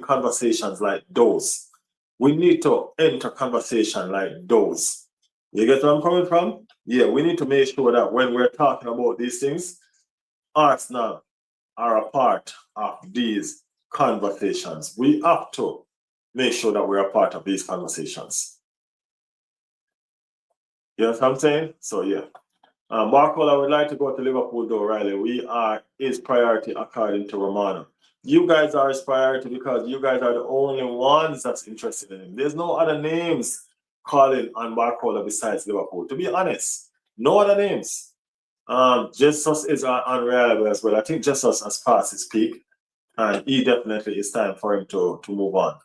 conversations like those. We need to enter conversation like those. You get where I'm coming from? Yeah, we need to make sure that when we're talking about these things, Arsenal are a part of these conversations. We have to make sure that we're a part of these conversations. You know what I'm saying? So yeah. Barcola would like to go to Liverpool though, Riley. We are his priority according to Romano. You guys are his priority because you guys are the only ones that's interested in him. There's no other names calling on Barcola besides Liverpool. To be honest, no other names. Jesus is unreliable as well. I think Jesus has passed his peak, and he definitely is time for him to move on.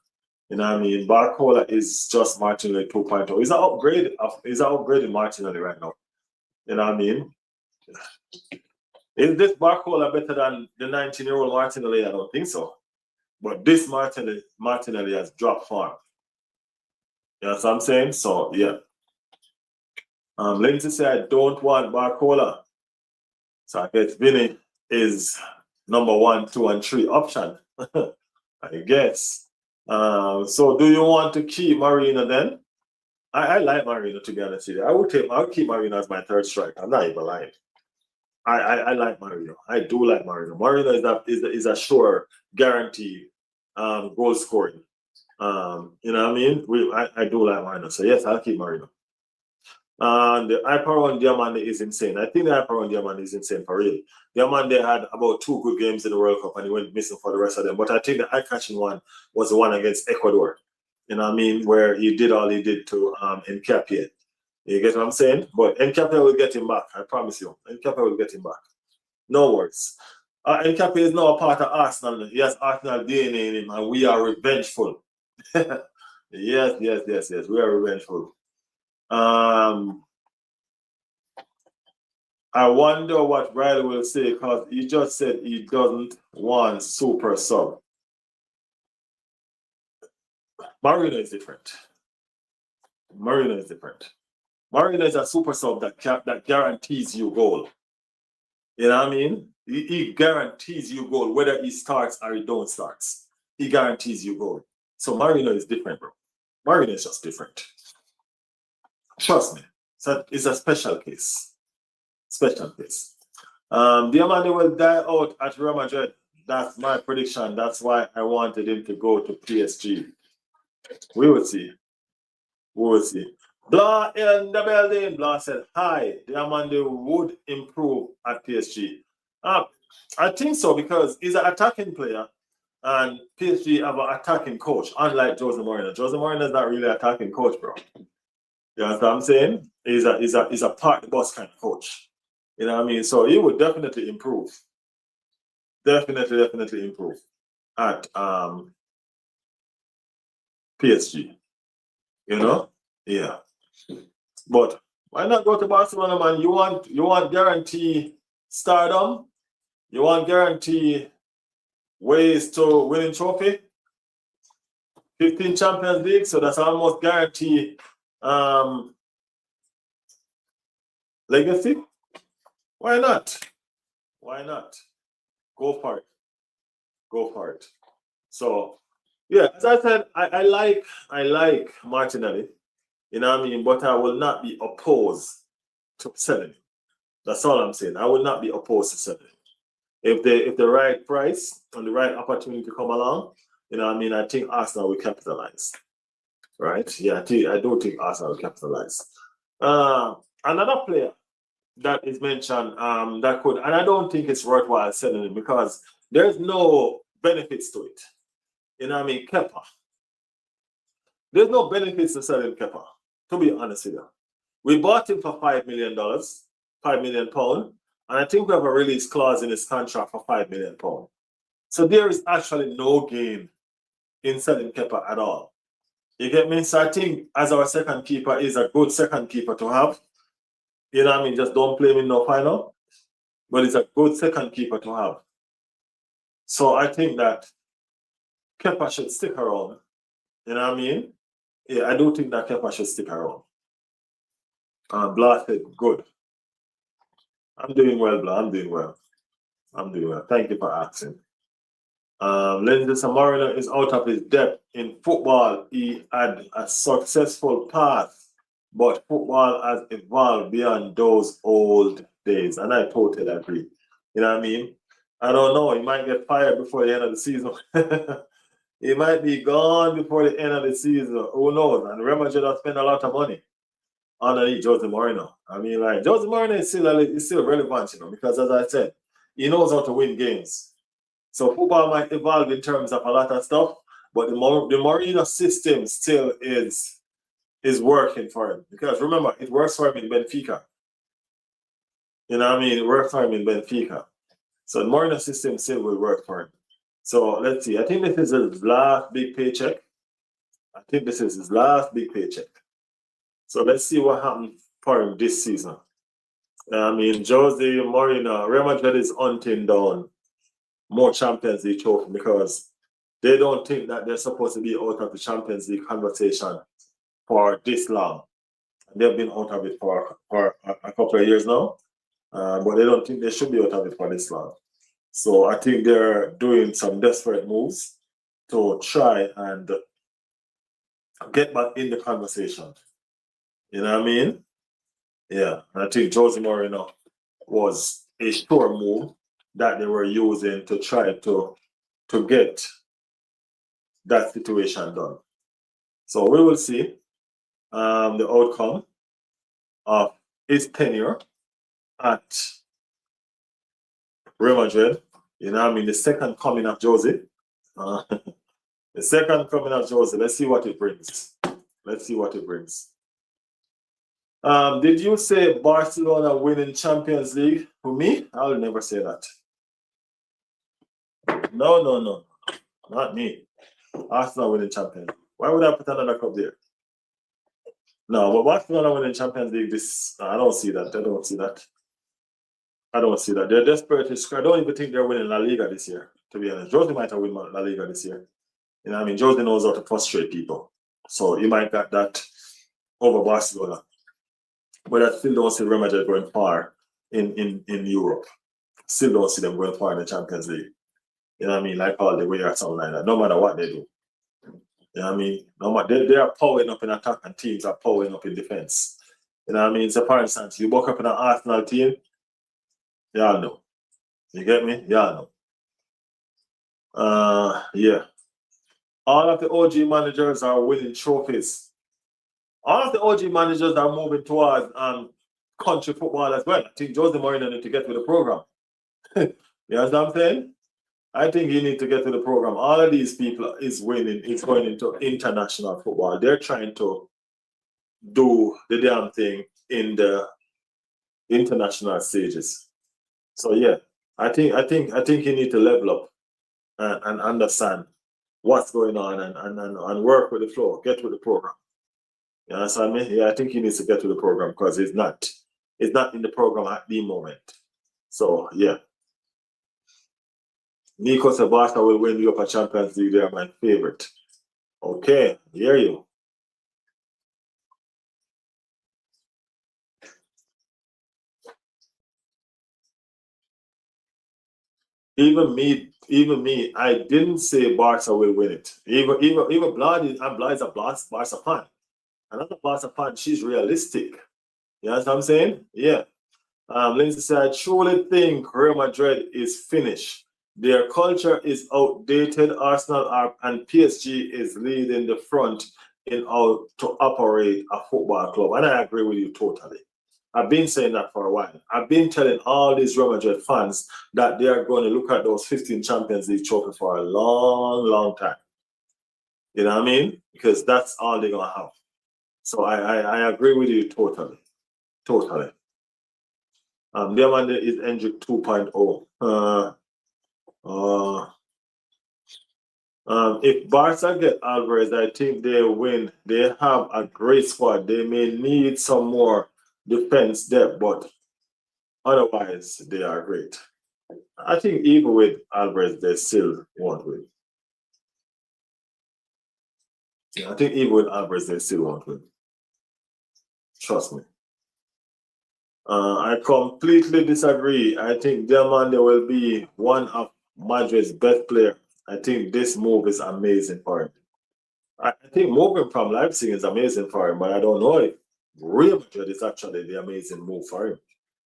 You know what I mean? Barcola is just Martinelli 2.0. He's an upgrade. He's an upgraded Martinelli right now. You know what I mean? Is this Barcola better than the 19-year-old Martinelli? I don't think so. But this Martinelli has dropped form. You know what I'm saying? So yeah. Lindsay said, I don't want Barcola. So I guess Vinny is number 1, 2, and 3 option. I guess. So do you want to keep Marino then? I like Marino, to be honest with you. I would keep Marino as my third striker. I'm not even lying. I like Marino. I do like Marino. Marino is a sure guarantee goal scoring. You know what I mean? I do like Marino. So yes, I'll keep Marino. The hyper on Diamande is insane. I think the hyper on Diamande is insane for real. Diamande had about 2 good games in the World Cup and he went missing for the rest of them. But I think the eye-catching one was the one against Ecuador. You know what I mean? Where he did all he did to Nketiah. You get what I'm saying? But Nketiah will get him back. I promise you. Nketiah will get him back. No worries. Nketiah is now a part of Arsenal. He has Arsenal DNA in him and we are revengeful. Yes. We are revengeful. I wonder what Riley will say because he just said he doesn't want super sub. Marino is different. Marino is a super sub that guarantees you goal. You know what I mean? He guarantees you goal whether he starts or he don't starts. He guarantees you goal. So Marino is different, bro. Marino is just different. Trust me. So it's a special case. Diamande will die out at Real Madrid. That's my prediction. That's why I wanted him to go to PSG. We will see. Blah in the building. Blah said, hi, Diamande would improve at PSG. I think so because he's an attacking player and PSG have an attacking coach, unlike Jose Mourinho. Jose Mourinho is not really an attacking coach, bro. You know what I'm saying? He's a part the bus kind of coach. You know what I mean? So he would definitely improve. Definitely improve at PSG. You know? Yeah. But why not go to Barcelona, man? You want guarantee stardom? You want guarantee ways to winning trophy? 15 Champions League, so that's almost guarantee legacy. Why not? Go for it. So yeah, as I said, I like Martinelli, you know what I mean, but I will not be opposed to selling him. That's all I'm saying. I will not be opposed to selling him. If the right price and the right opportunity come along, you know what I mean, I think Arsenal will capitalize. Right? Yeah, I do think Arsenal will capitalize. Another player that is mentioned that could, and I don't think it's worthwhile selling him because there's no benefits to it. You know what I mean? Kepa. There's no benefits to selling Kepa, to be honest with you. We bought him for $5 million, £5 million, and I think we have a release clause in his contract for £5 million. So there is actually no gain in selling Kepa at all. You get me? So I think as our second keeper is a good second keeper to have. You know what I mean? Just don't play him in no final. But it's a good second keeper to have. So I think that Kepa should stick around. You know what I mean? Yeah, I do think that Kepa should stick around. Blah said, good. I'm doing well, Blah. I'm doing well. Thank you for asking. Lindsay Samarino is out of his depth in football. He had a successful path, but football has evolved beyond those old days. And I totally agree. You know what I mean? I don't know. He might get fired before the end of the season. He might be gone before the end of the season. Who knows? And Real Madrid will spend a lot of money on Jose Mourinho. I mean, like, Jose Mourinho is still relevant, you know, because as I said, he knows how to win games. So football might evolve in terms of a lot of stuff, but the Mourinho system still is is working for him. Because remember, it works for him in Benfica. You know what I mean? It works for him in Benfica. So the Mourinho system still will work for him. So let's see. I think this is his last big paycheck. I think this is his last big paycheck. So let's see what happens for him this season. I mean, Jose Mourinho, Real Madrid is hunting down more Champions League trophy because they don't think that they're supposed to be out of the Champions League conversation for this long. They've been out of it for a couple of years now, but they don't think they should be out of it for this long. So I think they're doing some desperate moves to try and get back in the conversation. You know what I mean? Yeah, and I think Jose Mourinho was a sure move that they were using to try to get that situation done. So we will see the outcome of his tenure at Real Madrid. You know what I mean? The second coming of Jose. The second coming of Jose. Let's see what it brings. Let's see what it brings. Did you say Barcelona winning Champions League? For me, I'll never say that. No. Not me. Arsenal winning Champions League. Why would I put another cup there? No, but Barcelona winning Champions League, I don't see that. I don't see that. They're desperate. I don't even think they're winning La Liga this year, to be honest. Jose might have win La Liga this year. You know what I mean? Jose knows how to frustrate people. So he might got that over Barcelona. But I still don't see Real Madrid going far in Europe. Still don't see them going far in the Champions League. You know what I mean? Like all the way or something like that. No matter what they do. You know what I mean? No matter, they are powering up in attack and teams are powering up in defense. You know what I mean? So for instance, you walk up in an Arsenal team, y'all know. You get me? Y'all know. Yeah. All of the OG managers are winning trophies. All of the OG managers are moving towards country football as well. I think Jose Mourinho need to get with the program. You know what I'm saying? I think you need to get to the program. All of these people is winning. It's going into international football. They're trying to do the damn thing in the international stages. So yeah, I think you need to level up and understand what's going on and work with the flow, get with the program. You understand me? Yeah, I think he needs to get to the program because it's not in the program at the moment. So yeah. Nico Sebastian will win you up a Champions League. They are my favorite. Okay, hear you. Even me, I didn't say Barca will win it. Even Blood is a Barca fan. Another Barca fan, she's realistic. You know what I'm saying? Yeah. Lindsay said, I truly think Real Madrid is finished. Their culture is outdated. Arsenal and PSG is leading the front in how to operate a football club. And I agree with you totally. I've been saying that for a while. I've been telling all these Real Madrid fans that they are going to look at those 15 Champions League trophies for a long, long time. You know what I mean? Because that's all they're going to have. So I agree with you totally. Totally. Diamante is Hendrick 2.0. If Barca get Alvarez, I think they win. They have a great squad. They may need some more defense depth, but otherwise they are great. I think even with Alvarez, they still won't win. Yeah, I think even with Alvarez, they still won't win. Trust me. I completely disagree. I think Diamante will be one of Madrid's best players. I think this move is amazing for him. I think moving from Leipzig is amazing for him, but I don't know if Real Madrid is actually the amazing move for him.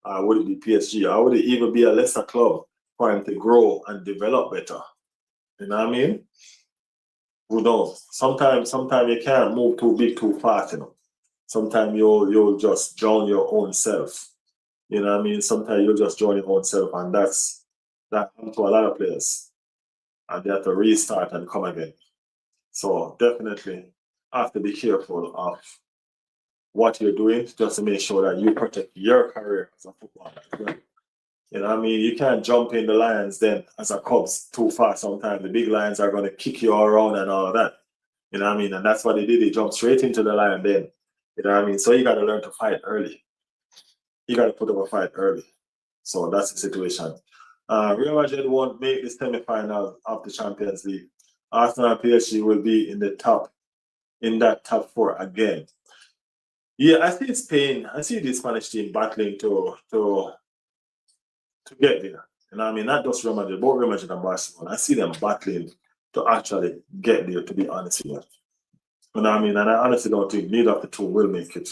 Would it be PSG? Or would it even be a lesser club for him to grow and develop better? You know what I mean? Who knows? Sometimes you can't move too big too fast, you know. Sometimes you'll just drown your own self. You know what I mean? Sometimes you'll just drown your own self, and that happens to a lot of players. And they have to restart and come again. So definitely have to be careful of what you're doing just to make sure that you protect your career as a footballer as well. You know what I mean? You can't jump in the Lions then as a Cubs too fast sometimes. The big Lions are going to kick you all around and all of that. You know what I mean? And that's what they did. They jumped straight into the Lion then. You know what I mean? So you got to learn to fight early. You got to put up a fight early. So that's the situation. Real Madrid won't make the semi-final of the Champions League. Arsenal and PSG will be in that top four again. Yeah, I see Spain. I see the Spanish team battling to get there. You know what I mean? Not just Real Madrid, both Real Madrid and Barcelona. I see them battling to actually get there, to be honest with you. You know what I mean? And I honestly don't think neither of the two will make it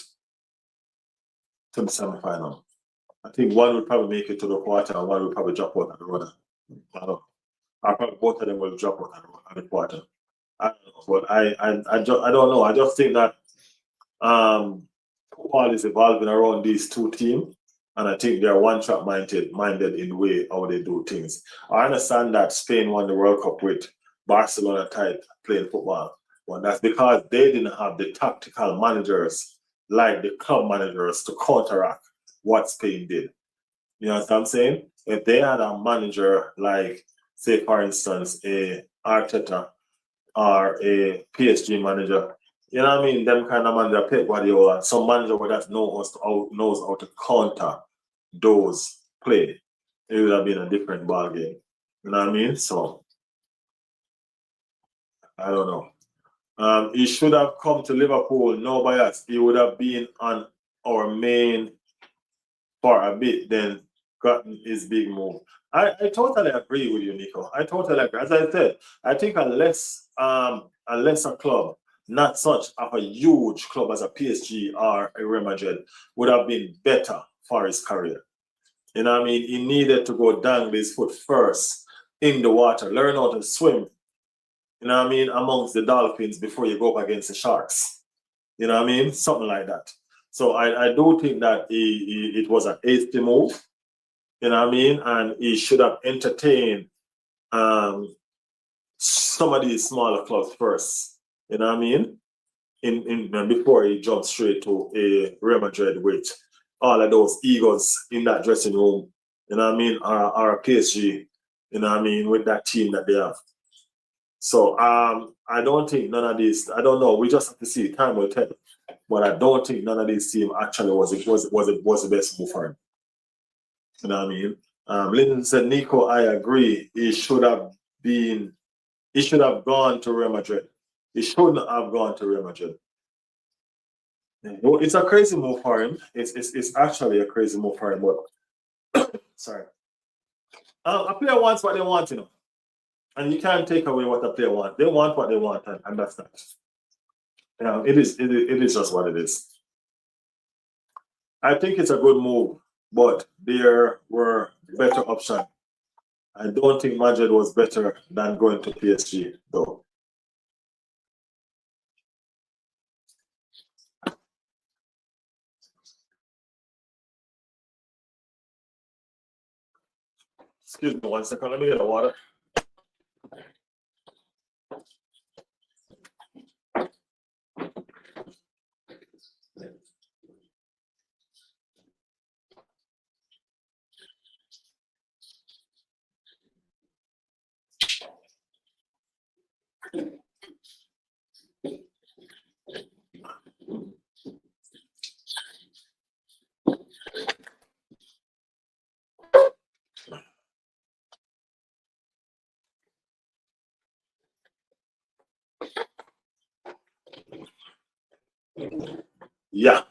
to the semi-final. I think one will probably make it to the quarter and one will probably drop out at the runner. I don't know. Probably both of them will drop out at the quarter. I don't know, but I don't know. I just think that football is evolving around these two teams, and I think they're one-track minded in the way how they do things. I understand that Spain won the World Cup with Barcelona type playing football, but that's because they didn't have the tactical managers like the club managers to counteract what Spain did. You know what I'm saying? If they had a manager like, say, for instance, a Arteta or a PSG manager, you know what I mean? Them kind of manager, Pep Guardiola, some manager that knows how to counter those play, it would have been a different ball game. You know what I mean? So I don't know. He should have come to Liverpool, no bias. He would have been on our main for a bit, then gotten his big move. I totally agree with you, Nico. I totally agree. As I said, I think unless a club, not such of a huge club as a PSG or a Real Madrid, would have been better for his career. You know what I mean? He needed to go down with his foot first in the water, learn how to swim, you know what I mean, amongst the dolphins before you go up against the sharks. You know what I mean? Something like that. So I do think that it was an hasty move, you know what I mean? And he should have entertained some of these smaller clubs first, you know what I mean? In before he jumped straight to a Real Madrid with all of those egos in that dressing room, you know what I mean? Or a PSG, you know what I mean, with that team that they have. So I don't think none of these, I don't know, we just have to see, time will tell. But I don't think none of these teams actually was the best move for him. You know what I mean? Linton said, Nico, I agree. He should have gone to Real Madrid. He shouldn't have gone to Real Madrid. It's a crazy move for him. It's actually a crazy move for him. But sorry. A player wants what they want, you know. And you can't take away what a player wants. They want what they want, and that's that. You know, it is just what it is. I think it's a good move, but there were better options. I don't think Madrid was better than going to PSG, though. Excuse me 1 second. Let me get the water. Yeah.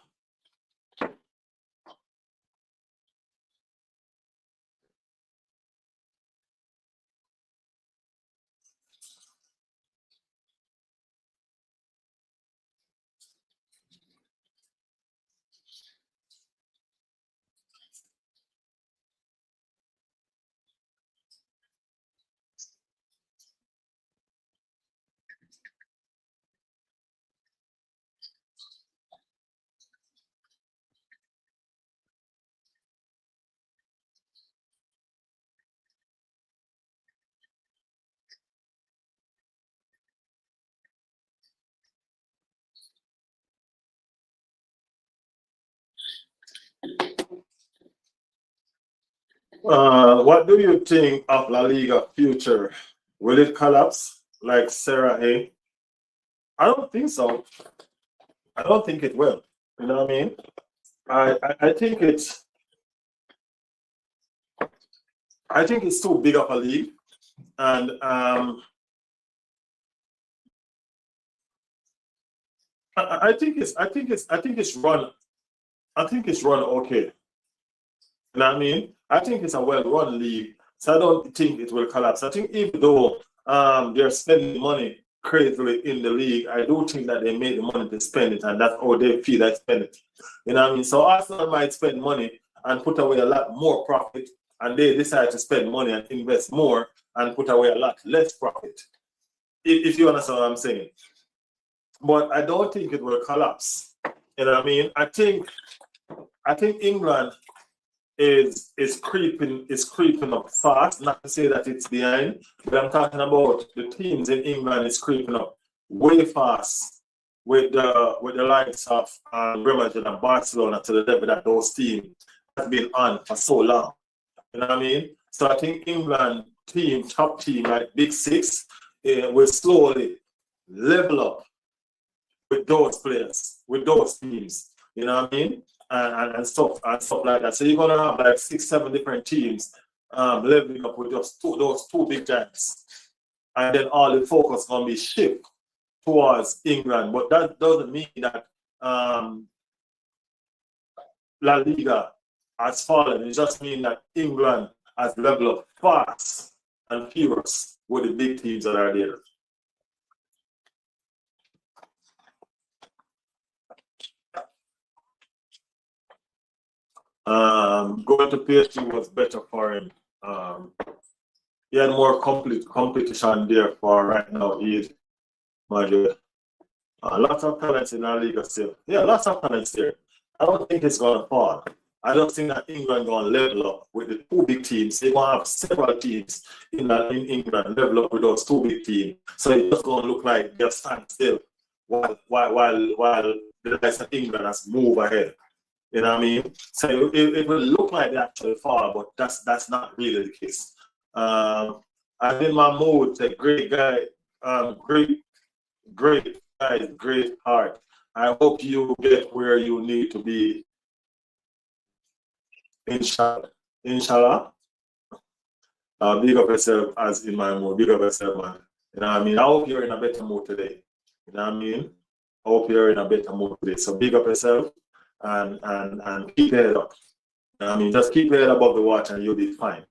What do you think of La Liga future? Will it collapse like Sarah A? I don't think so. I don't think it will. You know what I mean? I think it's too big of a league, and I think it's run okay. You know what I mean? I think it's a well-run league, so I don't think it will collapse. I think even though they're spending money crazily in the league, I do think that they make the money to spend it, and that's how they feel they spend it. You know what I mean? So Arsenal might spend money and put away a lot more profit, and they decide to spend money and invest more and put away a lot less profit. If you understand what I'm saying. But I don't think it will collapse. You know what I mean? I think England is creeping up fast. Not to say that it's behind, but I'm talking about the teams in England is creeping up way fast with the likes of Real Madrid and Barcelona to the level that those teams have been on for so long. You know what I mean? So I think England team, top team like Big Six, will slowly level up with those players, with those teams. You know what I mean? And stuff like that. So you're gonna have like 6, 7 different teams leveling up with just those two big giants, and then all the focus gonna be shift towards England. But that doesn't mean that La Liga has fallen. It just means that England has leveled up fast and furious with the big teams that are there. Going to PSG was better for him. He had more competition there for right now. He's my God. Lots of talents in our league still. Yeah, lots of talents there. I don't think it's gonna fall. I don't think that England gonna level up with the two big teams. They're gonna have several teams in England level up with those two big teams. So it's just gonna look like they're standing still while the rest of England has moved ahead. You know what I mean? So it will look like they actually fall, but that's not really the case. I'm in my mood. A great guy, great guy, great heart. I hope you get where you need to be. Inshallah. Inshallah. Big up yourself as in my mood. Big up yourself, man. You know what I mean? I hope you're in a better mood today. You know what I mean? I hope you're in a better mood today. So big up yourself and keep your head up. You know what I mean? Just keep your head above the water and you'll be fine.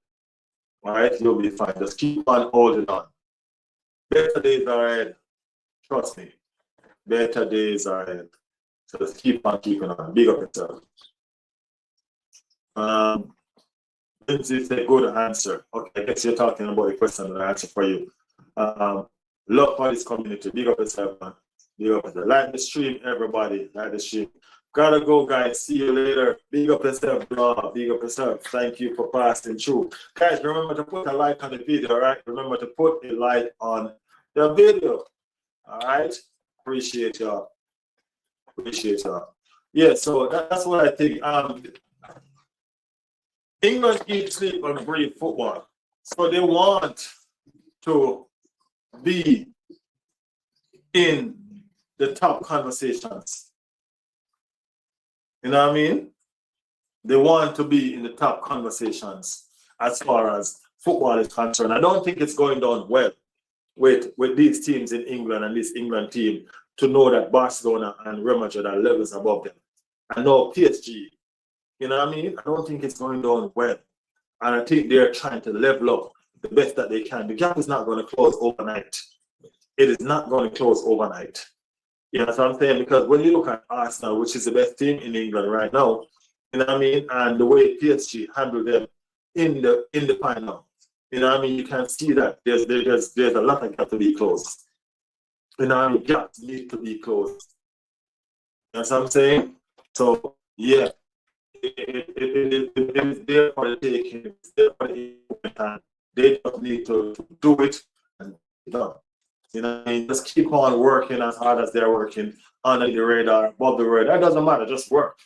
All right? You'll be fine. Just keep on holding on. Better days are ahead. Trust me. Better days are ahead. So just keep on keeping on. Big up yourself. This is a good answer. Okay, I guess you're talking about the question and I answer for you. Love for this community. Big up yourself, man. Big up yourself. Like the stream, everybody. Like the stream. Gotta go, guys. See you later. Big up yourself, bro. Big up yourself. Thank you for passing through. Guys, remember to put a like on the video, all right? Remember to put a like on the video. All right? Appreciate y'all. Appreciate y'all. Yeah, so that's what I think. England eat, sleep, and breathe football. So they want to be in the top conversations. You know what I mean? They want to be in the top conversations as far as football is concerned. I don't think it's going down well with these teams in England and this England team to know that Barcelona and Real Madrid are levels above them. I know PSG. You know what I mean? I don't think it's going down well. And I think they're trying to level up the best that they can. The gap is not going to close overnight. It is not going to close overnight. You know what I'm saying? Because when you look at Arsenal, which is the best team in England right now, you know what I mean? And the way PSG handled them in the final, you know what I mean? You can see that there's a lot of gap to be closed. You know what I mean? Gaps need to be closed. You know what I'm saying? So, yeah. It is there for the taking. It's there for the and they just need to do it and done. You know, just keep on working as hard as they're working under the radar, above the radar. It doesn't matter. Just work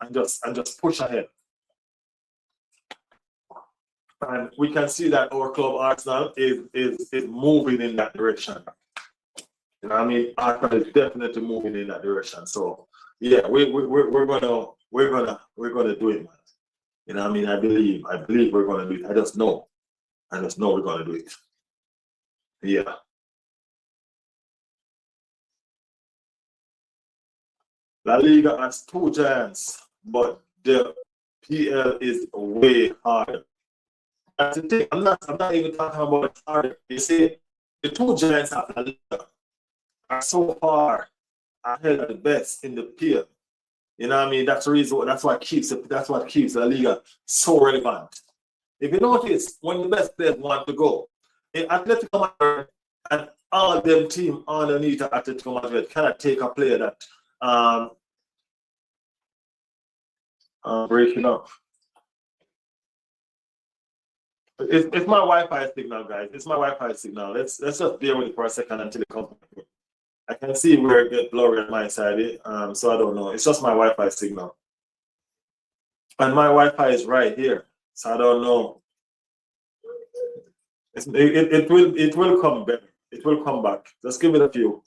and just push ahead. And we can see that our club Arsenal is moving in that direction. You know what I mean? Arsenal is definitely moving in that direction. So yeah, we're gonna do it, man. You know what I mean? I believe we're gonna do it. I just know we're gonna do it. Yeah. La Liga has two giants, but the PL is way harder. That's the thing. I'm not even talking about harder. You see, the two giants of La Liga are so far ahead of the best in the PL. You know what I mean? That's the reason. That's what keeps La Liga so relevant. If you notice, when the best players want to go, in Atletico Madrid and all them team underneath Atletico Madrid cannot take a player that breaking up. It's my Wi-Fi signal, guys. It's my Wi-Fi signal. Let's just bear with it for a second until it comes. I can see where it gets blurry on my side, so I don't know. It's just my Wi-Fi signal, and my Wi-Fi is right here, so I don't know. It will come back. It will come back. Just give it a few,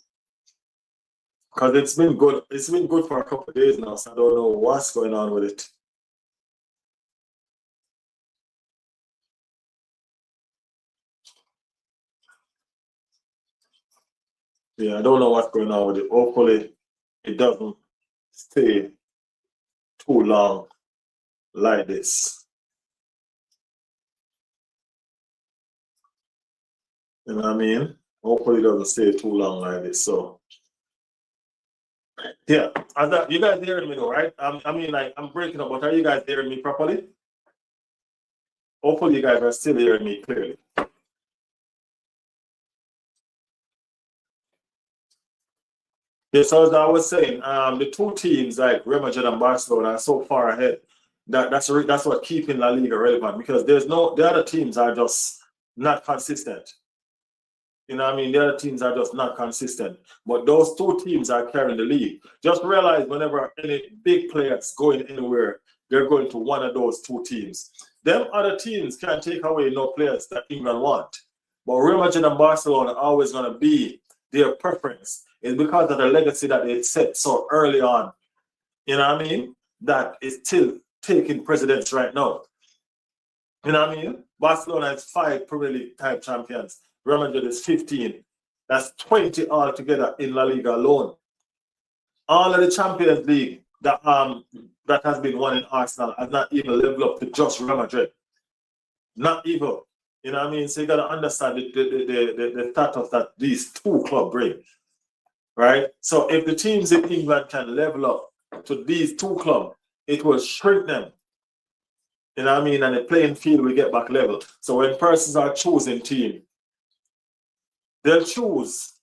because it's been good. It's been good for a couple of days now, so I don't know what's going on with it. Yeah, I don't know what's going on with it. Hopefully, it doesn't stay too long like this. You know what I mean? Hopefully, it doesn't stay too long like this. So, yeah, you guys hearing me though, right? I mean, like, I'm breaking up, but are you guys hearing me properly? Hopefully, you guys are still hearing me clearly. Yeah, so as I was saying, the two teams like Real Madrid and Barcelona are so far ahead that's what keeping La Liga relevant, because the other teams are just not consistent. You know what I mean? The other teams are just not consistent. But those two teams are carrying the league. Just realize whenever any big players going anywhere, they're going to one of those two teams. Them other teams can't take away no players that England want. But Real Madrid and Barcelona are always going to be their preference. It's because of the legacy that they set so early on. You know what I mean? That is still taking precedence right now. You know what I mean? Barcelona is 5 Premier League type champions. Real Madrid is 15. That's 20 altogether in La Liga alone. All of the Champions League that has been won in Arsenal has not even leveled up to just Real Madrid. Not even. You know what I mean? So you got to understand the status that these two clubs bring. Right? So if the teams in England can level up to these two clubs, it will shrink them. You know what I mean? And the playing field will get back level. So when persons are choosing team, they'll choose,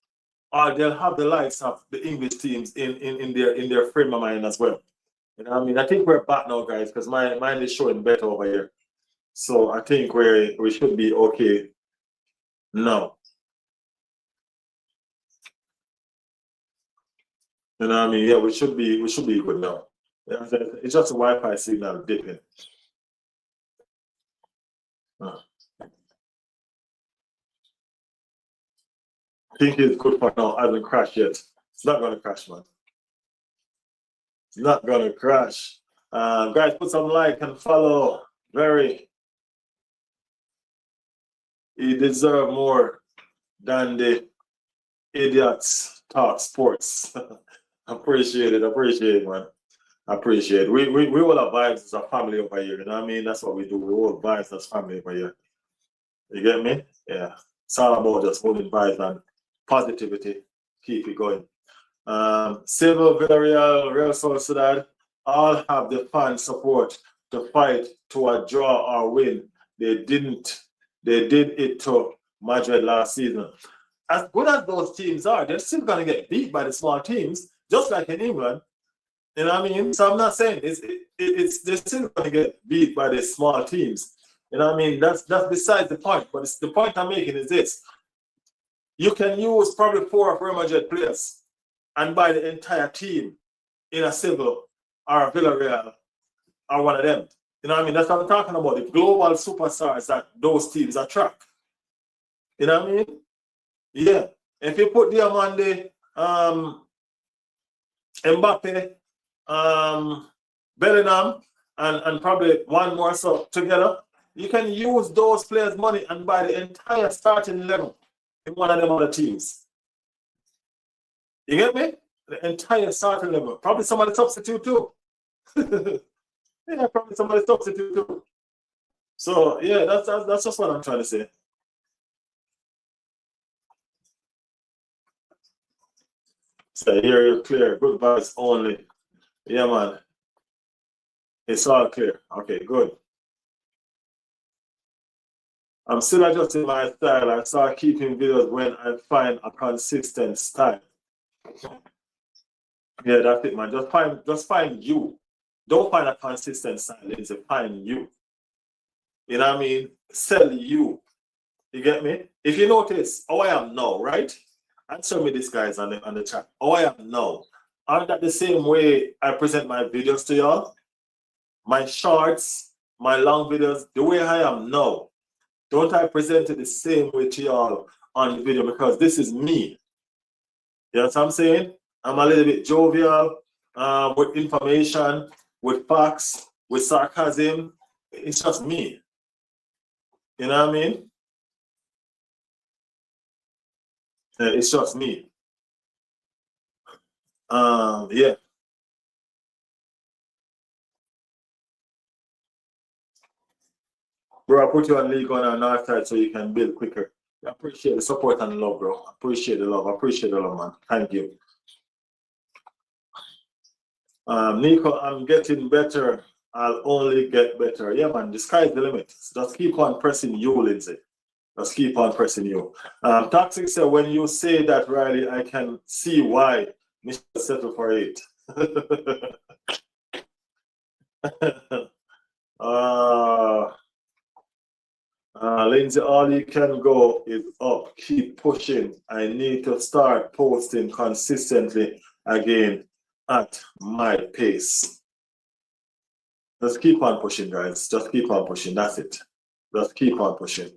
or they'll have the likes of the English teams in their frame of mind as well. You know what I mean? I think we're back now, guys, because my mind is showing better over here. So I think we should be okay now. You know what I mean? Yeah, we should be good now. It's just a Wi-Fi signal dipping. I think it's good for now. It hasn't crashed yet. It's not going to crash, man. It's not going to crash. Guys, put some like and follow. He deserves more than the idiots talk sports. Appreciate it, man. Appreciate it. We all have vibes as a family over here. You know what I mean? That's what we do. We all vibes as family over here. You get me? Yeah. It's all about just holding vibes and positivity. Keep it going. Sevilla, Villarreal, Real Sociedad all have the fan support to fight to a draw or win. They did it to Madrid last season. As good as those teams are, they're still going to get beat by the small teams, just like in England. You know what I mean? So I'm not saying they're still going to get beat by the small teams. You know what I mean? That's besides the point. But the point I'm making is this: you can use probably 4 of Real Madrid players and buy the entire team in a Sevilla or a Villarreal or one of them. You know what I mean? That's what I'm talking about. The global superstars that those teams attract. You know what I mean? Yeah. If you put Diamande, Mbappe, Bellingham, and probably one more so together, you can use those players' money and buy the entire starting 11 in one of them other teams. You get me? The entire starting 11. Probably somebody substitute too. Yeah, probably somebody substitute too. So yeah, that's just what I'm trying to say. So here you're clear. Good vibes only. Yeah, man. It's all clear. Okay, good. I'm still adjusting my style. I start keeping videos when I find a consistent style. Yeah, that's it, man. Just find you. Don't find a consistent style. It's find you. You know what I mean? Sell you. You get me? If you notice how I am now, right? Answer me this, guys, on the chat. How I am now. Aren't that the same way I present my videos to y'all? My shorts, my long videos, the way I am now. Don't I present it the same way to y'all on the video? Because this is me. You know what I'm saying? I'm a little bit jovial with information, with facts, with sarcasm. It's just me. You know what I mean? It's just me. Yeah. Bro, I put you on league on our north side so you can build quicker. I appreciate the support and love, bro. I appreciate the love. I appreciate the love, man. Thank you. Nico, I'm getting better. I'll only get better. Yeah, man, the sky's the limit. Just keep on pressing you, Lindsay. Just keep on pressing you. Toxic said, when you say that, Riley, I can see why Mr. settled for 8. Lindsay, all you can go is up. Keep pushing. I need to start posting consistently again at my pace. Just keep on pushing, guys. Just keep on pushing. That's it. Just keep on pushing.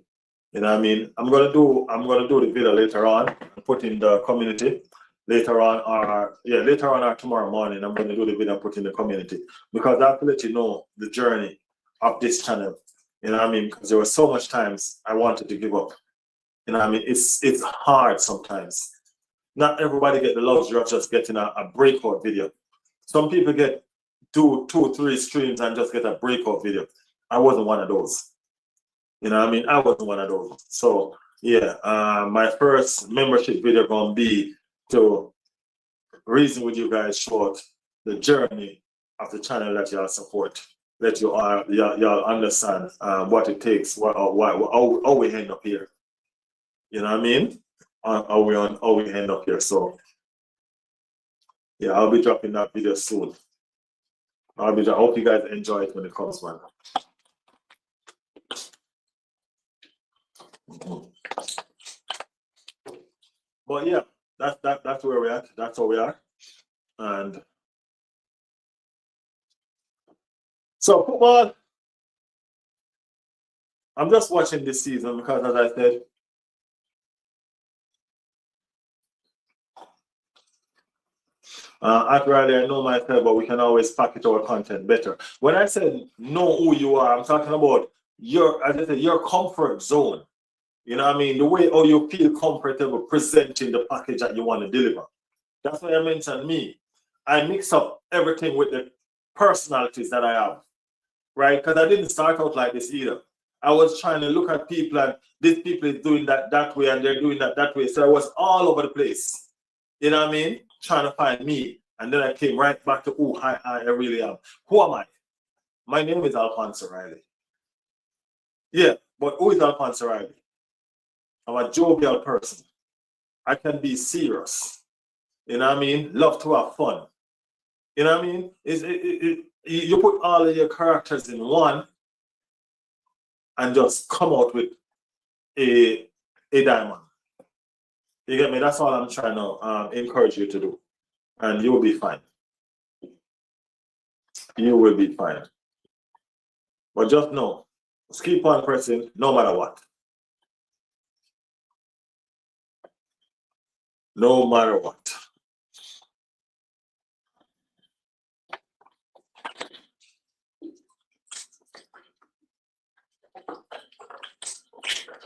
You know what I mean? I'm gonna do the video later on, put in the community later on, or tomorrow morning. I'm gonna do the video and put in the community because I have to let you know the journey of this channel. You know what I mean? Because there were so much times I wanted to give up. You know what I mean? It's hard sometimes. Not everybody get the luxury of just getting a breakout video. Some people get two, 3 streams and just get a breakout video. I wasn't one of those. You know what I mean? I wasn't one of those. So yeah, my first membership video gonna be to reason with you guys short the journey of the channel that y'all support. Let you y'all understand what it takes, how we end up here. You know what I mean? How we end up here. So yeah, I'll be dropping that video soon. I hope you guys enjoy it when it comes, man. But yeah, that's where we're at. That's where we are. And so football, I'm just watching this season because, as I said, at Riley, I know myself, but we can always package our content better. When I said know who you are, I'm talking about your comfort zone. You know what I mean? The way how you feel comfortable presenting the package that you want to deliver. That's why I mentioned me. I mix up everything with the personalities that I have, right? Because I didn't start out like this either. I was trying to look at people and these people is doing that way and they're doing that way. So I was all over the place. You know what I mean? Trying to find me. And then I came right back to who I really am. Who am I? My name is Alphonso Riley. Yeah, but who is Alphonso Riley? I'm a jovial person. I can be serious. You know what I mean? Love to have fun. You know what I mean? You put all of your characters in one and just come out with a diamond. You get me? That's all I'm trying to encourage you to do. And you will be fine. You will be fine. But just know, just keep on pressing no matter what. No matter what.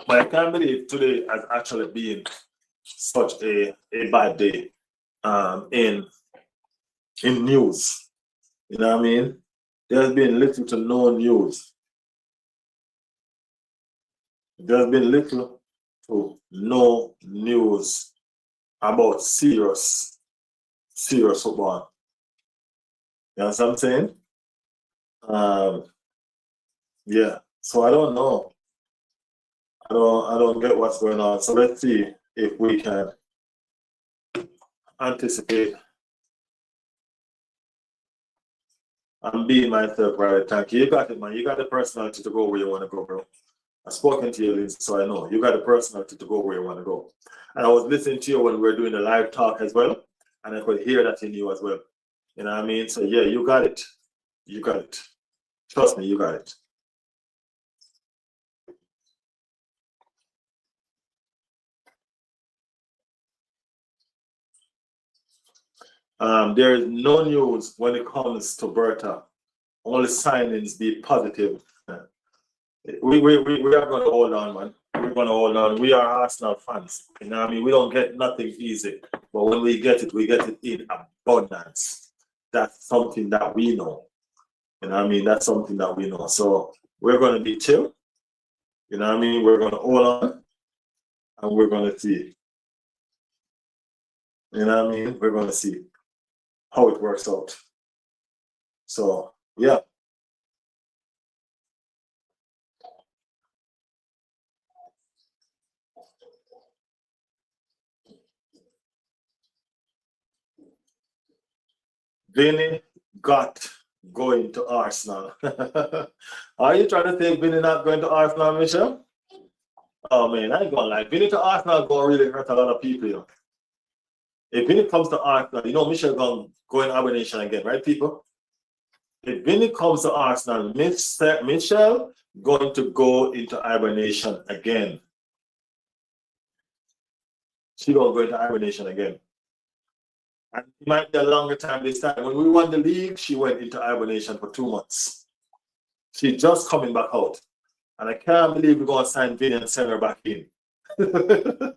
But I can't believe today has actually been such a bad day in news. You know what I mean? There's been little to no news. There's been little to no news about serious football. You know what I'm saying? Yeah. So I don't know. I don't get what's going on. So let's see if we can anticipate. I'm being myself, right? Thank you. You got it, man. You got the personality to go where you want to go, bro. I've spoken to you, Lindsay, so I know. You got the personality to go where you want to go. And I was listening to you when we were doing the live talk as well, and I could hear that in you as well. You know what I mean? So yeah, you got it. You got it. Trust me, you got it. There is no news when it comes to Berta. Only signings be positive. We are going to hold on, man. We're going to hold on. We are Arsenal fans. You know what I mean? We don't get nothing easy. But when we get it in abundance. That's something that we know. You know what I mean? That's something that we know. So we're going to be chill. You know what I mean? We're going to hold on. And we're going to see. You know what I mean? We're going to see how it works out. So, yeah. Vinny got going to Arsenal. Are you trying to say Vinny not going to Arsenal, Michelle? Oh man, I ain't gonna lie. Vinny to Arsenal gonna really hurt a lot of people. You know? If Vinny comes to Arsenal, you know Michelle gonna go in hibernation again, right, people? If Vinny comes to Arsenal, Michelle going to go into hibernation again. She gonna go into hibernation again. And it might be a longer time this time. When we won the league, she went into hibernation for 2 months. She's just coming back out. And I can't believe we're going to sign Vinny and send her back in. We're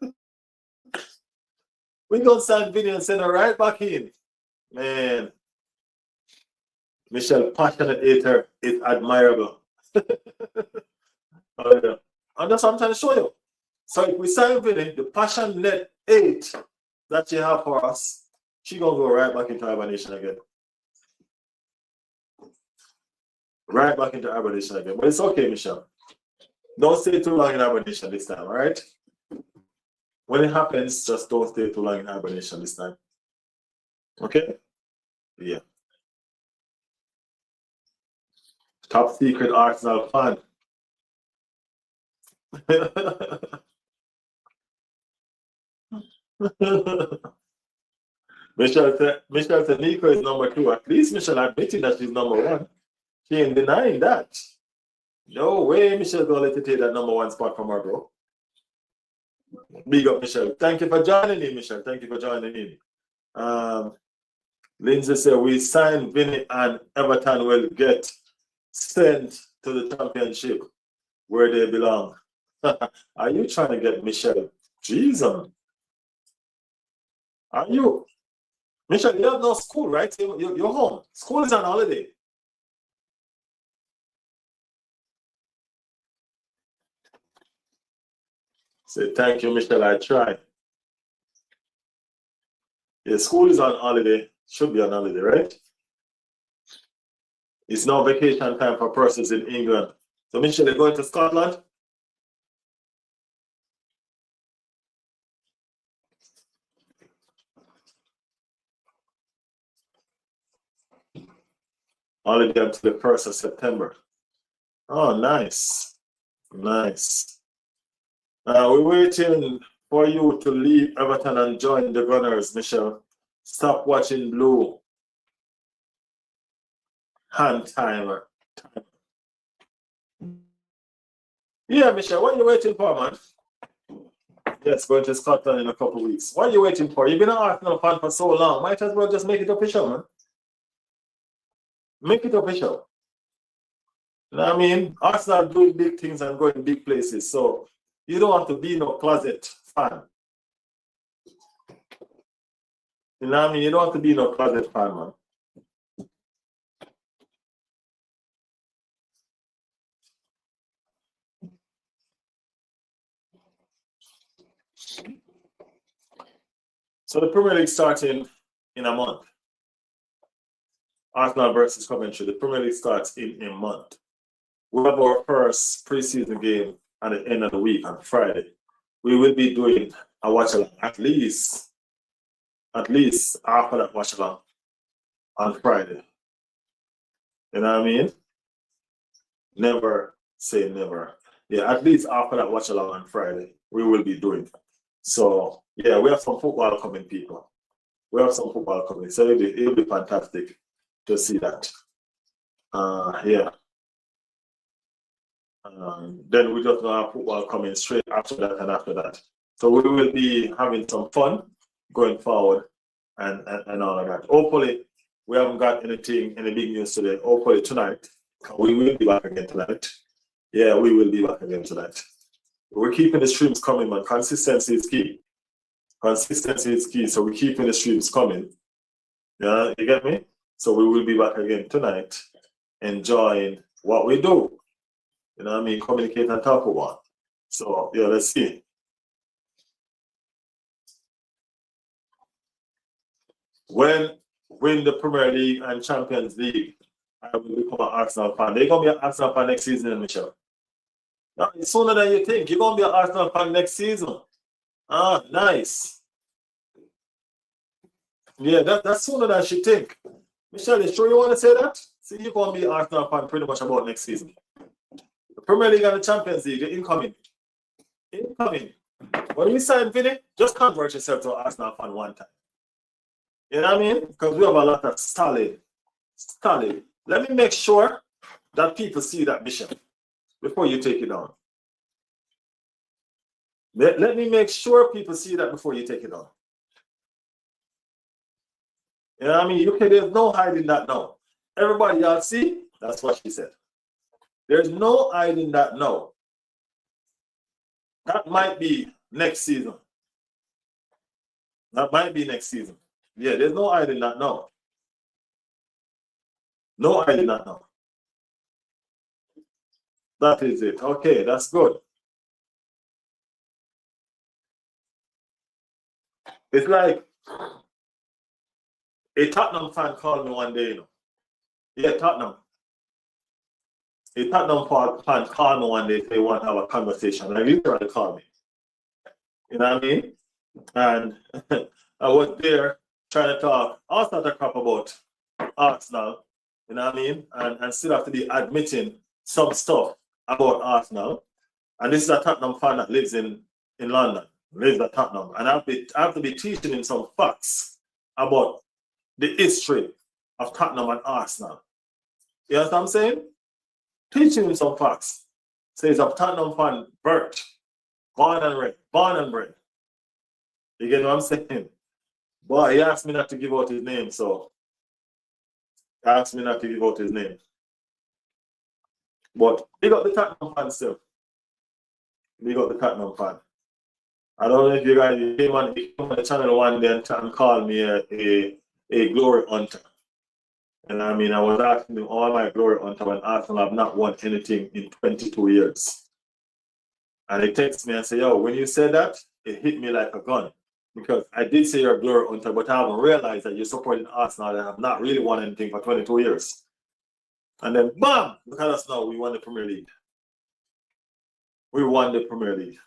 going to sign Vinny and send her right back in. Man. Michelle, passionate hater is admirable. Oh, yeah. And that's what I'm trying to show you. So if we sign Vinny, the passionate hate that she have for us, she going to go right back into hibernation again. Right back into hibernation again. But it's okay, Michelle. Don't stay too long in hibernation this time, all right? When it happens, just don't stay too long in hibernation this time. Okay? Yeah. Top secret Arsenal fan. Michelle said Nico is number 2. At least Michelle admitting that she's number 1. She ain't denying that. No way Michelle gonna let you take that number 1 spot from her, bro. Big up, Michelle. Thank you for joining in, Michelle. Thank you for joining in. Lindsay said we signed Vinny and Everton will get sent to the championship where they belong. Are you trying to get Michelle? Jesus. Are you? Michelle, you have no school, right? You're home. School is on holiday. Say thank you, Michelle. I try. Yeah, school is on holiday. Should be on holiday, right? It's now vacation time for persons in England. So, Michelle, you're going to Scotland? Holiday until the 1st of September. Oh, nice. Nice. We're waiting for you to leave Everton and join the Gunners, Michelle. Stop watching Blue. Hand timer. Yeah, Michelle, what are you waiting for, man? Yes, going to Scotland in a couple of weeks. What are you waiting for? You've been an Arsenal fan for so long. Might as well just make it official, man. Make it official. You know what I mean? Arsenal doing big things and going big places. So you don't have to be no closet fan. You know what I mean? You don't have to be no closet fan, man. So the Premier League starting in a month. Arsenal versus Coventry. The Premier League starts in a month. We have our first preseason game at the end of the week on Friday. We will be doing a watch along at least after that watch along on Friday. You know what I mean? Never say never. Yeah, at least after that watch along on Friday, we will be doing. So yeah, we have some football coming, people. We have some football coming. So it'll be fantastic to see that. Yeah. Then we just have football coming straight after that and after that. So we will be having some fun going forward and all of that. Hopefully, we haven't got any big news today. Hopefully tonight, we will be back again tonight. Yeah, we will be back again tonight. We're keeping the streams coming, man. Consistency is key. Consistency is key. So we're keeping the streams coming. Yeah, you get me? So we will be back again tonight, enjoying what we do. You know what I mean? Communicate and talk about. So yeah, let's see. When win the Premier League and Champions League, I will become an Arsenal fan. They're gonna be an Arsenal fan next season, Michelle. No, it's sooner than you think. You're gonna be an Arsenal fan next season. Ah, nice. Yeah, that's sooner than she think. Michelle, you sure you want to say that? See, you're gonna be an Arsenal fan pretty much about next season. The Premier League and the Champions League, they're incoming. Incoming. When we sign Vinny, just convert yourself to an Arsenal fan one time. You know what I mean? Because we have a lot of solid. Let me make sure that people see that, Bishop, before you take it down. Let me make sure people see that before you take it down. You know what I mean? UK, there's no hiding that now. Everybody, y'all see? That's what she said. There's no hiding that now. That might be next season. That might be next season. Yeah, there's no hiding that now. No hiding that now. That is it. Okay, that's good. It's like a Tottenham fan called me one day, you know. Yeah, Tottenham. A Tottenham fan called me one day, they want to have a conversation. Like literally called me. You know what I mean? And I was there trying to talk all sorts of crap about Arsenal, you know what I mean? And still have to be admitting some stuff about Arsenal. And this is a Tottenham fan that lives in London, lives at Tottenham. And I have to be teaching him some facts about the history of Tottenham and Arsenal. You know what I'm saying? Teaching him some facts. Says a Tottenham fan, Bert, born and bred. You get what I'm saying? Boy, he asked me not to give out his name, so he asked me not to give out his name. But he got the Tottenham fan still. We got the Tottenham fan. I don't know if you guys came on the channel one day and called me a glory hunter. And I mean, I was asking him all my glory hunter when Arsenal have not won anything in 22 years. And he texted me and said, yo, when you said that, it hit me like a gun. Because I did say you're a glory hunter, but I haven't realized that you're supporting Arsenal that have not really won anything for 22 years. And then, bam, look at us now, we won the Premier League. We won the Premier League.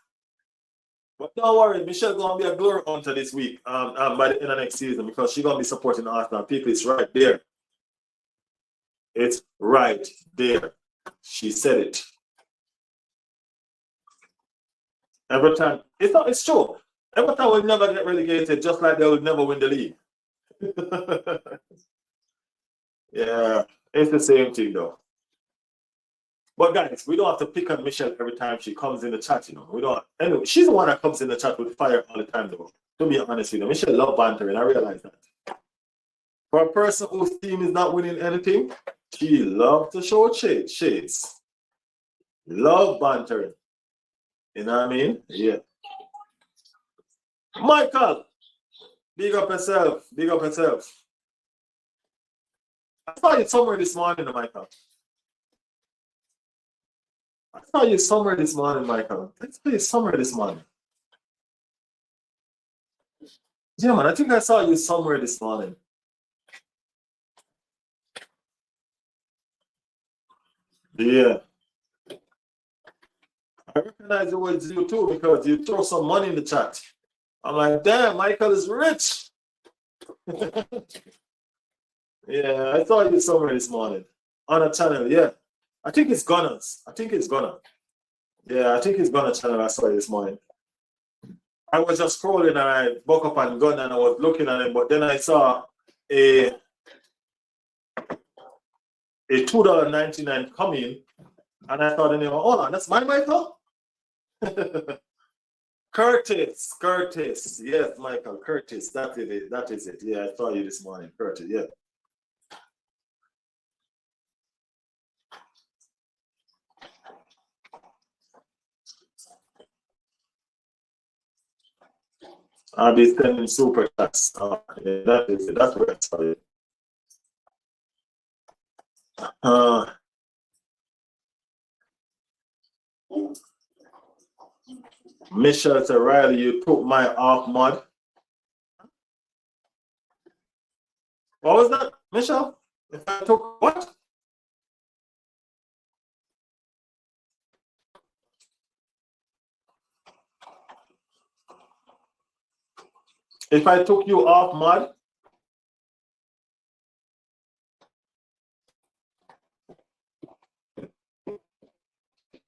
But don't worry, Michelle's going to be a glory hunter this week by the end of next season because she's going to be supporting Arsenal. People, it's right there. It's right there. She said it. Every time. It's true. Every time we'll never get relegated, just like they will never win the league. Yeah, it's the same thing though. But guys, we don't have to pick on Michelle every time she comes in the chat, you know. We don't. Anyway, she's the one that comes in the chat with fire all the time, though. To be honest with you, Michelle love bantering. I realize that. For a person whose team is not winning anything, she loves to show shades. Love bantering. You know what I mean? Yeah. Michael, big up yourself. Big up yourself. I saw you somewhere this morning, Michael. I saw you somewhere this morning, Michael. I saw you somewhere this morning. Yeah, man, I think I saw you somewhere this morning. Yeah. I recognize it was you too because you throw some money in the chat. I'm like, damn, Michael is rich. Yeah, I saw you somewhere this morning on a channel. Yeah, I think it's Gunners. I think it's Gunner. Yeah, I think it's Gunner channel. I saw it this morning. I was just scrolling and I woke up on Gunner and I was looking at it, but then I saw a $2.99 coming, and I thought, hold on, that's my Michael. Curtis. Yes, Michael, Curtis. That is it. Yeah, I saw you this morning, Curtis. Yeah. I'll be sending super chats. Yeah, that is it. That's what I saw you. Michelle said, Riley, you took my off mud. What was that, Michelle? If I took what? If I took you off mud?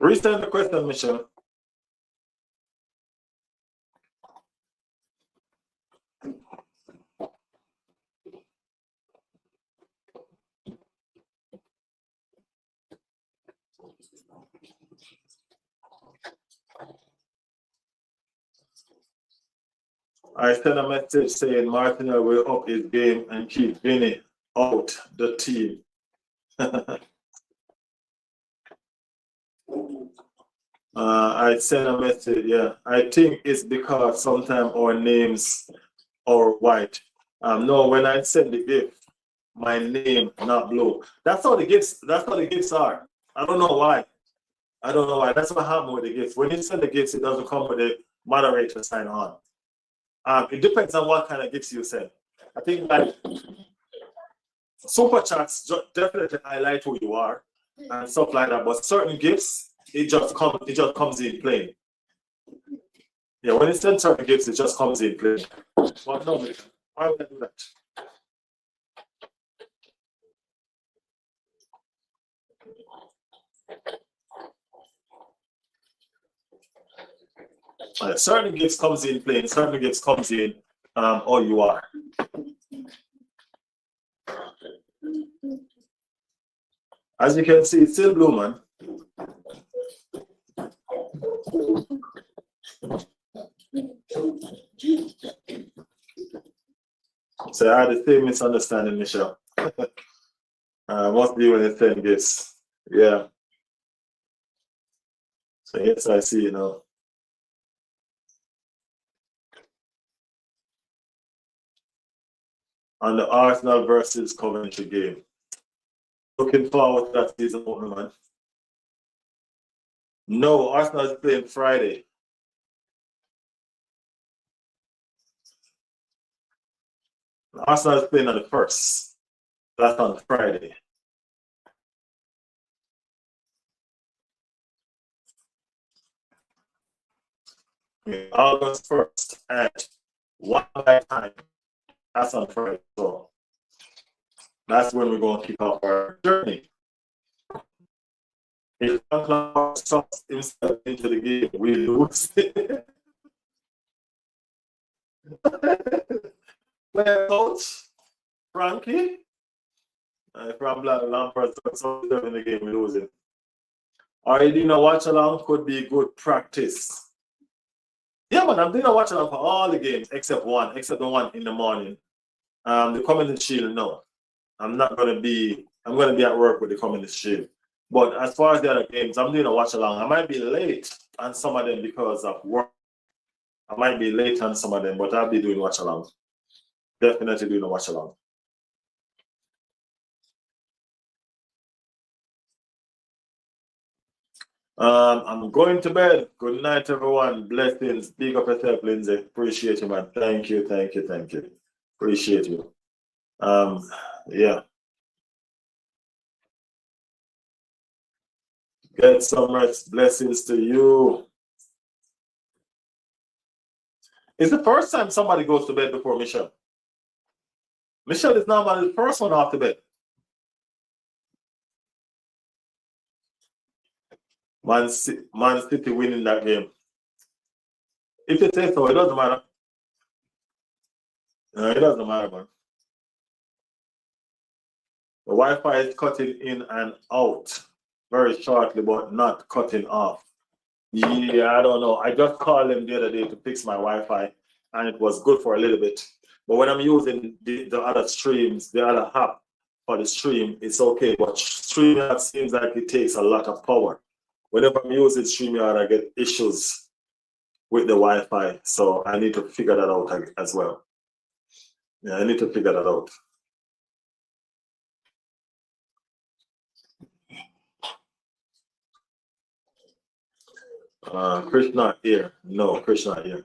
Resend the question, Michelle. I sent a message saying Martinelli will up his game and keep Vinny out the team. I sent a message, yeah. I think it's because sometimes our names are white. No, when I send the gift, my name not blue. That's how the gifts are. I don't know why. That's what happened with the gifts. When you send the gifts, it doesn't come with the moderator sign on. It depends on what kind of gifts you send. I think like super chats definitely highlight who you are and stuff like that. But certain gifts, it just comes in plain. Yeah, when you send certain gifts, it just comes in plain. Well, no, why would I do that? Certain gifts comes in plain, certain gifts comes in all you are. As you can see, it's still blue, man. So I had the same misunderstanding, Michelle. Must be when you send gifts. Yeah. So yes, I see, on the Arsenal versus Coventry game. Looking forward to that season opener, man. No, Arsenal is playing Friday. Arsenal is playing on the 1st. That's on Friday. August 1st at 1 time. That's on Friday. So that's when we're going to kick off our journey. If Arsenal sucks himself into the game, we lose. Player coach, Frankie, from Lampard sucks in the game, we lose it. Or you doing a watch along could be good practice. Yeah, man, I'm doing a watch along for all the games except the one in the morning. The Community Shield, no. I'm gonna be at work with the Community Shield. But as far as the other games, I'm doing a watch along. I might be late on some of them because of work. I might be late on some of them, but I'll be doing watch along. Definitely doing a watch along. I'm going to bed. Good night, everyone. Blessings. Big up yourself, Lindsay. Appreciate you, man. Thank you. Appreciate you. Yeah. Get some rest. Blessings to you. It's the first time somebody goes to bed before Michelle. Michelle is normally the first one off the bed. Man City winning that game. If you say so, it doesn't matter. No, it doesn't matter, man. The Wi-Fi is cutting in and out very shortly, but not cutting off. Yeah, I don't know. I just called them the other day to fix my Wi-Fi, and it was good for a little bit. But when I'm using the other streams, the other app for the stream, it's okay. But StreamYard seems like it takes a lot of power. Whenever I'm using StreamYard, I get issues with the Wi-Fi. So I need to figure that out as well. Yeah, I need to figure that out. Chris not here. No, Chris not here.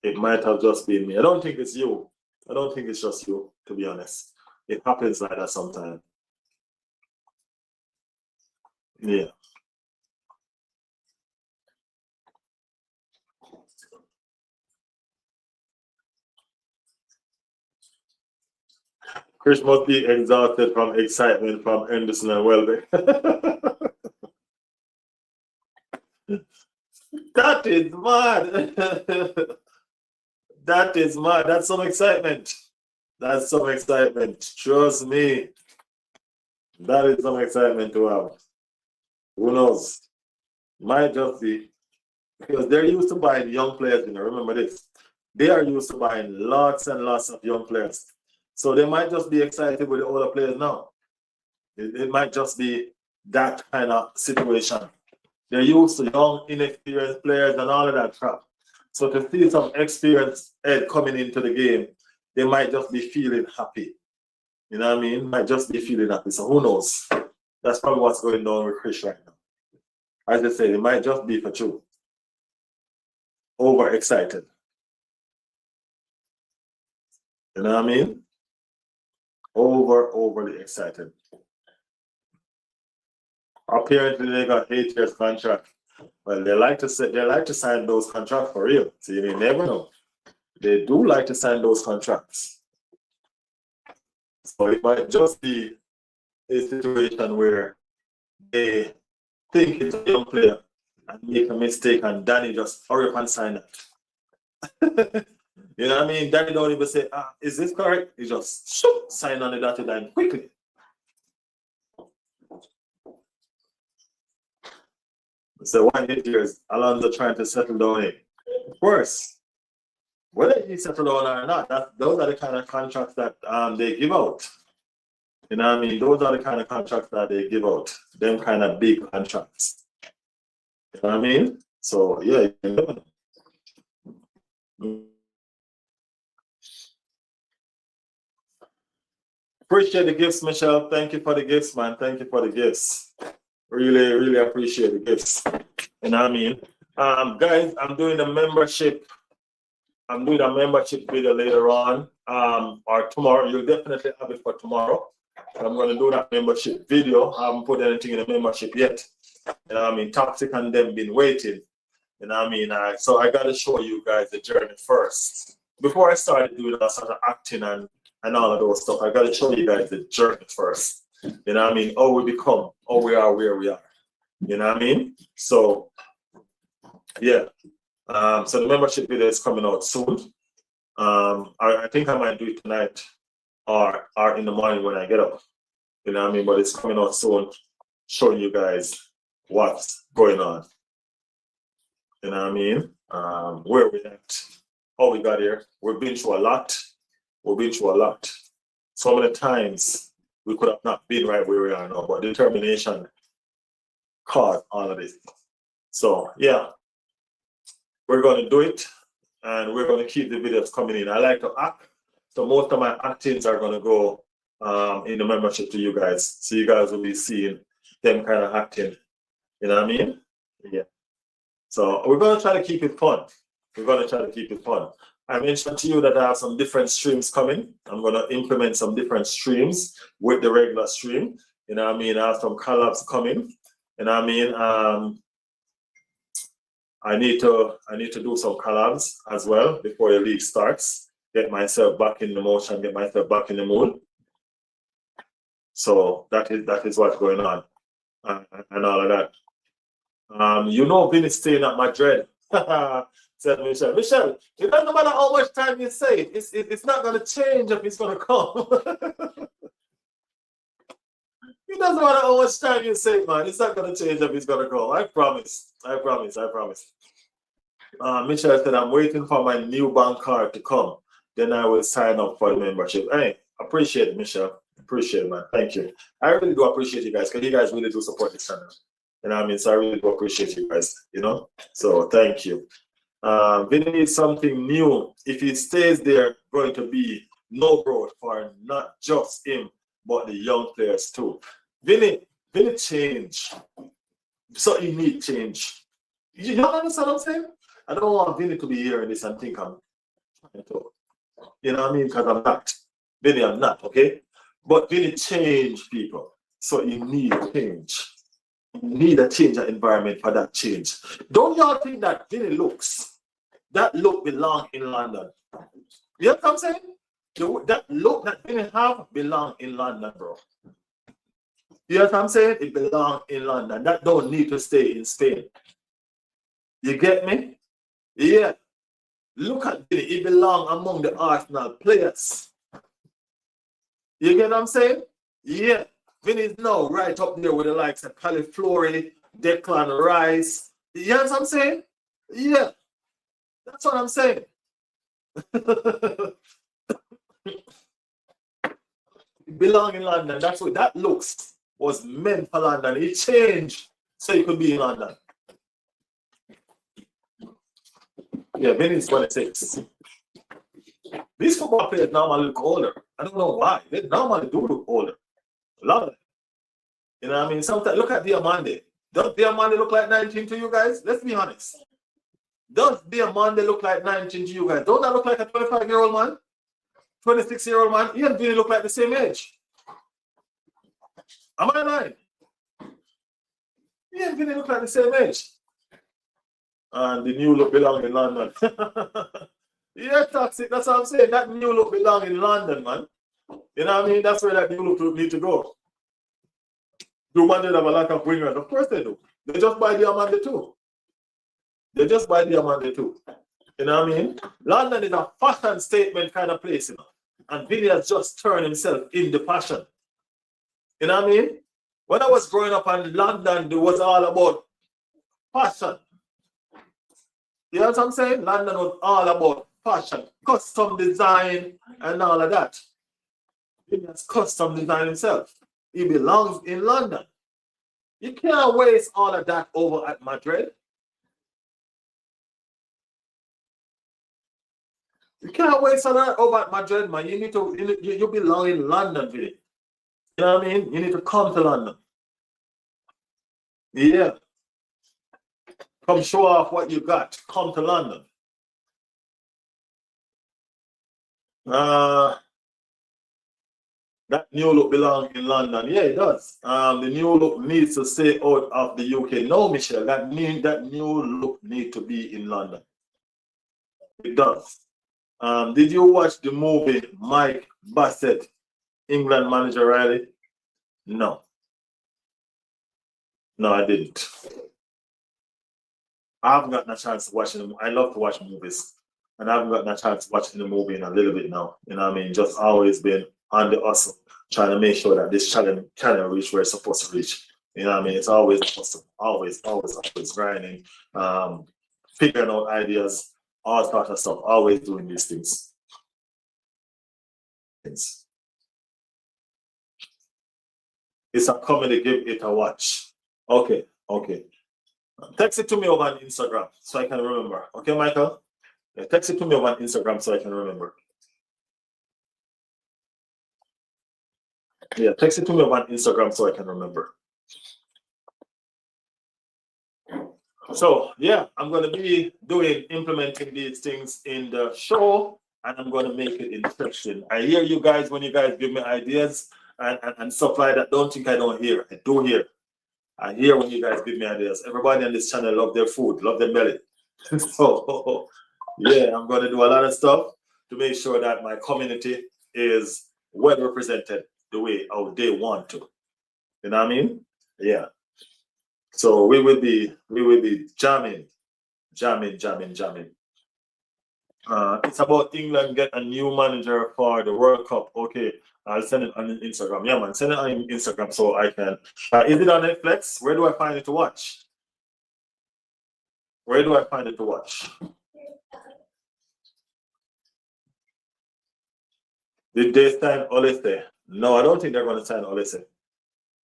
It might have just been me. I don't think it's you. I don't think it's just you, to be honest. It happens like that sometimes. Yeah. Chris must be exhausted from excitement from Anderson and Welbeck. That is mad. That is mad. That's some excitement. That's some excitement. Trust me. That is some excitement to have. Who knows? Might just be because they're used to buying young players, you know. Remember this. They are used to buying lots and lots of young players. So they might just be excited with the older players now. It might just be that kind of situation. They're used to young, inexperienced players and all of that crap. So to see some experienced Ed coming into the game, they might just be feeling happy. You know what I mean? Might just be feeling happy. So who knows? That's probably what's going on with Chris right now. As I said, it might just be for true. Overexcited. You know what I mean? Overly excited. Apparently they got 8 years contract. Well, they like to sign those contracts for real. So you never know. They do like to sign those contracts. So it might just be a situation where they think it's a young player and make a mistake, and Danny just hurry up and sign it. You know what I mean? Danny don't even say, is this correct? He just sign on the dotted line quickly. So 1 years, Alonso trying to settle down in. Of course, whether he settle down or not, those are the kind of contracts that they give out. You know what I mean? Those are the kind of contracts that they give out. Them kind of big contracts. You know what I mean? So yeah. Appreciate the gifts, Michelle. Thank you for the gifts, man. Thank you for the gifts. Really appreciate the gifts. You know what I mean? Guys, I'm doing a membership video later on, or tomorrow. You'll definitely have it for tomorrow. I'm going to do that membership video. I haven't put anything in the membership yet. You know what I mean? Toxic and them been waiting. You know what I mean? So I got to show you guys the journey first. Before I started doing that sort of acting and all of those stuff, I got to show you guys the journey first. You know what I mean? How we become, how we are where we are. You know what I mean? So, yeah. So the membership video is coming out soon. I think I might do it tonight or in the morning when I get up. You know what I mean? But it's coming out soon. showing you guys what's going on. You know what I mean? Where we at? How we got here? We've been through a lot. We've been through a lot. So many times we could have not been right where we are now, but determination caused all of this. So yeah, we're going to do it, and we're going to keep the videos coming in. I like to act, so most of my actings are going to go in the membership to you guys. So you guys will be seeing them kind of acting. You know what I mean? Yeah. So we're going to try to keep it fun. We're going to try to keep it fun. I mentioned to you that I have some different streams coming. I'm going to implement some different streams with the regular stream. You know what I mean? I have some collabs coming. You know what I mean? I need to do some collabs as well before the league starts. Get myself back in the motion, get myself back in the mood. So that is what's going on, and all of that. You know, Vinny staying at Madrid. Said Michelle. Michelle, it doesn't matter how much time you say it, it's not going to change if it's going to come. It doesn't matter how much time you say, man. It's not going to change if it's going to come. I promise. I promise. I promise. Michelle said, I'm waiting for my new bank card to come. Then I will sign up for the membership. Hey, appreciate it, Michelle. Appreciate it, man. Thank you. I really do appreciate you guys because you guys really do support this channel. You know what I mean? So I really do appreciate you guys, you know? So thank you. Vinny needs something new. If he stays there, going to be no growth for not just him, but the young players too. Vinny change. So he need change. You don't understand what I'm saying? I don't want Vinny to be hearing this and think I'm trying to, you know what I mean? Because I'm not. Vinny, I'm not, okay? But Vinny change people. So you need change. You need a change of environment for that change. Don't y'all think that Vinny looks, that look belong in London? You know what I'm saying? That look that Vinny have belong in London, bro. You know what I'm saying? It belong in London. That don't need to stay in Spain. You get me? Yeah. Look at Vinny. He belong among the Arsenal players. You get what I'm saying? Yeah. Vinny is now right up there with the likes of Califlori, Declan Rice. You know what I'm saying? Yeah. That's what I'm saying. Belong in London. That's what that looks was meant for London. It changed so you could be in London. Yeah, Vinny's 26. These football players normally look older. I don't know why. They normally do look older. A lot of them. You know what I mean? Sometimes look at Diamande. Does Diamande look like 19 to you guys? Let's be honest. Does Diamande look like 19 to you guys? Don't that look like a 25-year-old man? 26-year-old man? He and Vinny look like the same age. Am I lying? He and Vinny look like the same age. And the new look belong in London. Yeah, Toxic. That's what I'm saying. That new look belong in London, man. You know what I mean? That's where that new look need to go. Do Monday have a lot of wingers? Of course they do. They just buy Diamande too. They just buy Diamande too. You know what I mean? London is a fashion statement kind of place, you know. And Vinny has just turned himself into fashion. You know what I mean? When I was growing up in London, it was all about fashion. You know what I'm saying? London was all about fashion, custom design, and all of that. He has custom design himself. He belongs in London. You can't waste all of that over at Madrid. You can't waste all that over at Madrid, man. You need to, you belong in London, really. You know what I mean? You need to come to London. Yeah. Come show off what you got. Come to London. That new look belongs in London. Yeah, it does. The new look needs to stay out of the UK. No, Michelle, that new look needs to be in London. It does. Did you watch the movie Mike Bassett, England manager Riley? No. No, I didn't. I haven't gotten a chance to watch them. I love to watch movies. And I haven't gotten a chance to watch the movie in a little bit now. You know what I mean? Just always been on the hustle, trying to make sure that this channel can reach where it's supposed to reach. You know what I mean? It's always awesome. Always grinding, figuring out ideas, all sorts of stuff, always doing these things. It's a comedy, give it a watch. Okay. Text it to me over on Instagram so I can remember. Okay, Michael? Yeah, text it to me over on Instagram so I can remember. Yeah, text it to me over on Instagram so I can remember. So yeah, I'm going to be implementing these things in the show, and I'm going to make it interesting. I hear you guys when you guys give me ideas and stuff like that. Don't think I don't hear. I do hear. I hear when you guys give me ideas. Everybody on this channel love their food, love their belly. So yeah, I'm going to do a lot of stuff to make sure that my community is well represented the way how they want to. You know what I mean? Yeah. So we will be jamming. It's about England get a new manager for the World Cup. Okay, I'll send it on Instagram. Yeah, man, send it on Instagram so I can. Is it on Netflix? Where do I find it to watch? Where do I find it to watch? Did they sign Olise? No, I don't think they're going to sign Olise.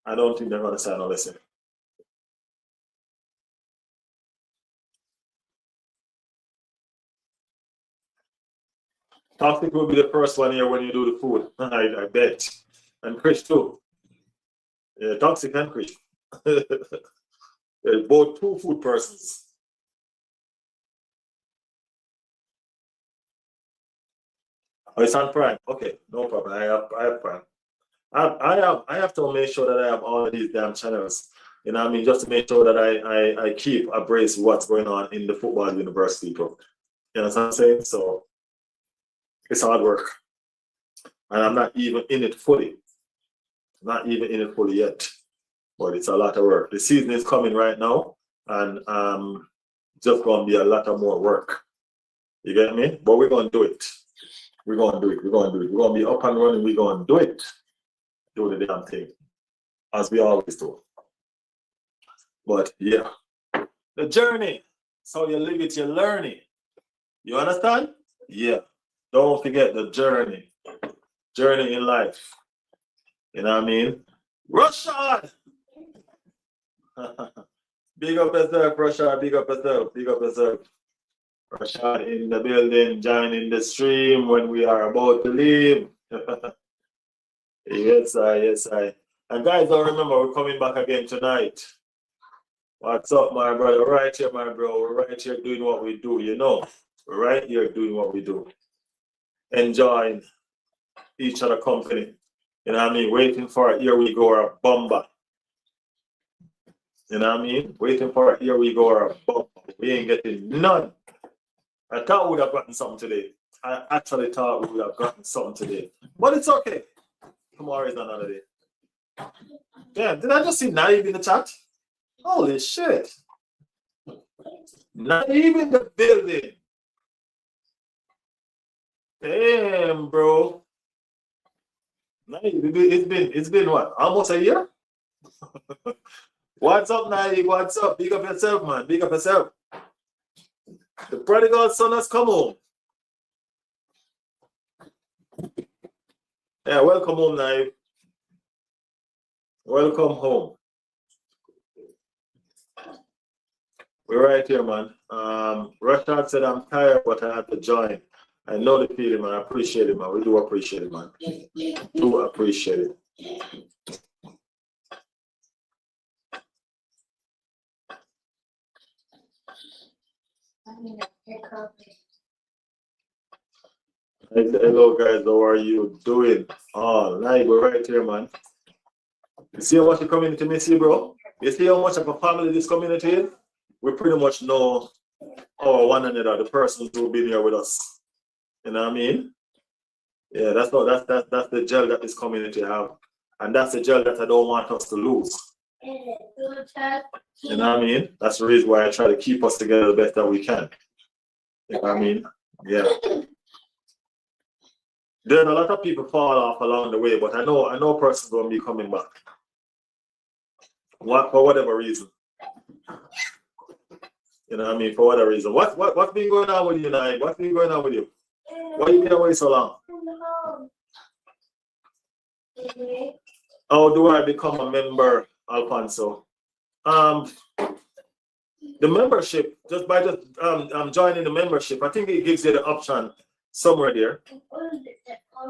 I don't think they're going to sign Olise. Toxic will be the first one here when you do the food. I bet. And Chris too. Yeah, Toxic and Chris. They're both two food persons. Oh, it's on Prime. Okay, no problem. I have Prime. I have to make sure that I have all of these damn channels. You know what I mean? Just to make sure that I keep abreast what's going on in the football universe, people. You know what I'm saying? So it's hard work. And I'm not even in it fully. Not even in it fully yet. But it's a lot of work. The season is coming right now, and just gonna be a lot of more work. You get me? But we're gonna do it. We're gonna do it. We're gonna be up and running. We're gonna do it. Do the damn thing. As we always do. But yeah. The journey. So you live it, you learn it. You understand? Yeah. Don't forget the journey. Journey in life. You know what I mean? Rashad! Big up yourself, Rashad. Big up yourself. Big up yourself. Rashad in the building, joining the stream when we are about to leave. Yes, I. And guys, don't remember, we're coming back again tonight. What's up, my brother? We're right here, my bro. We're right here doing what we do, you know. We're right here doing what we do. Enjoying each other company. You know what I mean? Waiting for a here we go or a bomber. You know what I mean? Waiting for a here we go or a bomber. We ain't getting none. I thought we would have gotten something today. I actually thought we would have gotten something today. But it's okay. Tomorrow is another day. Yeah, did I just see Naib in the chat? Holy shit. Naib in the building. Damn, bro. Naib, it's been what? Almost a year? What's up, Naib? What's up? Big up yourself, man. Big up yourself. The prodigal son has come home. Yeah, welcome home, Naib. Welcome home. We're right here, man. Rashad said I'm tired, but I had to join. I know the feeling, man. I appreciate it, man. We do appreciate it, man. Do appreciate it. Hello, guys. How are you doing? Oh, nice. We're right here, man. You see how much the community miss you, bro? You see how much of a family this community is? We pretty much know our one another, the persons who've been here with us. You know what I mean? Yeah, that's the gel that this community have. And that's the gel that I don't want us to lose. You know what I mean? That's the reason why I try to keep us together the best that we can. You know what I mean? Yeah. There's a lot of people fall off along the way, but I know a person's gonna be coming back. for whatever reason. You know what I mean? For whatever reason. What's been going on with you, Naib? What's been going on with you? Why you been away so long? How do I become a member, Alfonso? The membership, just by joining the membership, I think it gives you the option somewhere there.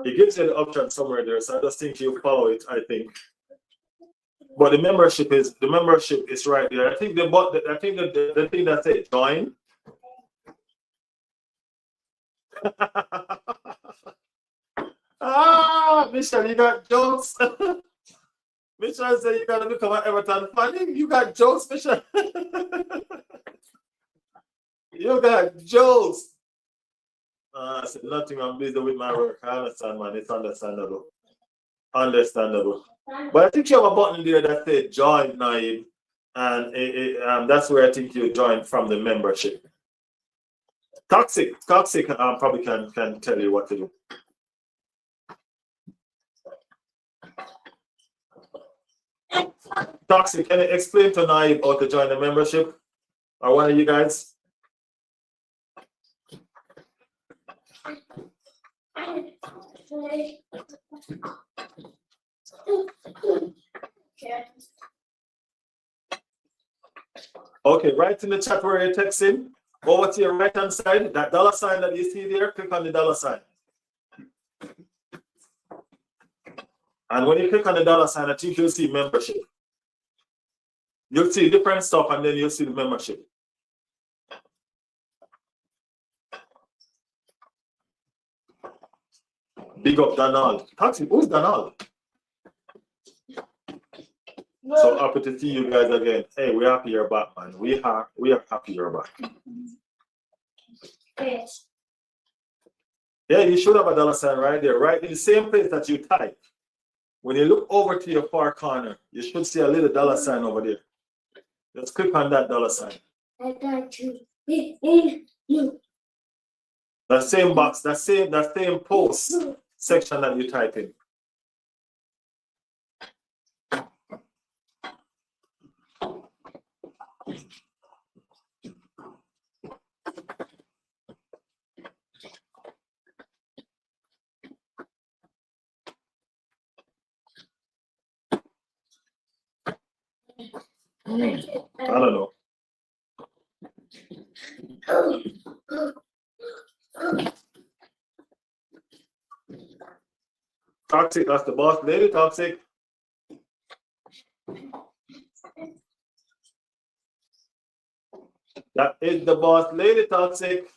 It gives you the option somewhere there. So I just think you follow it, I think. But the membership is right there. I think the thing that says join. Michelle, you got jokes. Michelle said you gotta become an Everton fan. You got jokes, Michelle. You got jokes. I said nothing. I'm busy with my work. I understand, man. It's understandable. Understandable. But I think you have a button there that says join, Naib, and that's where I think you join from the membership. Toxic probably can tell you what to do. Toxic, can you explain to Naib how to join the membership? Or one of you guys? Okay, right in the chat where you're texting, over to your right hand side, that dollar sign that you see there, click on the dollar sign. And when you click on the dollar sign, I think you'll see membership. You'll see different stuff and then you'll see the membership. Big up Donald. Toxic, who's Donald? So happy to see you guys again. Hey, we're happy you're back, man. We are happy you're back. Yes. Yeah, you should have a dollar sign right there, right in the same place that you type. When you look over to your far corner, you should see a little dollar sign over there. Just click on that dollar sign. That same box, that same post section that you type in. I don't know. Toxic, that's the boss lady, Toxic. That is the boss lady, Toxic.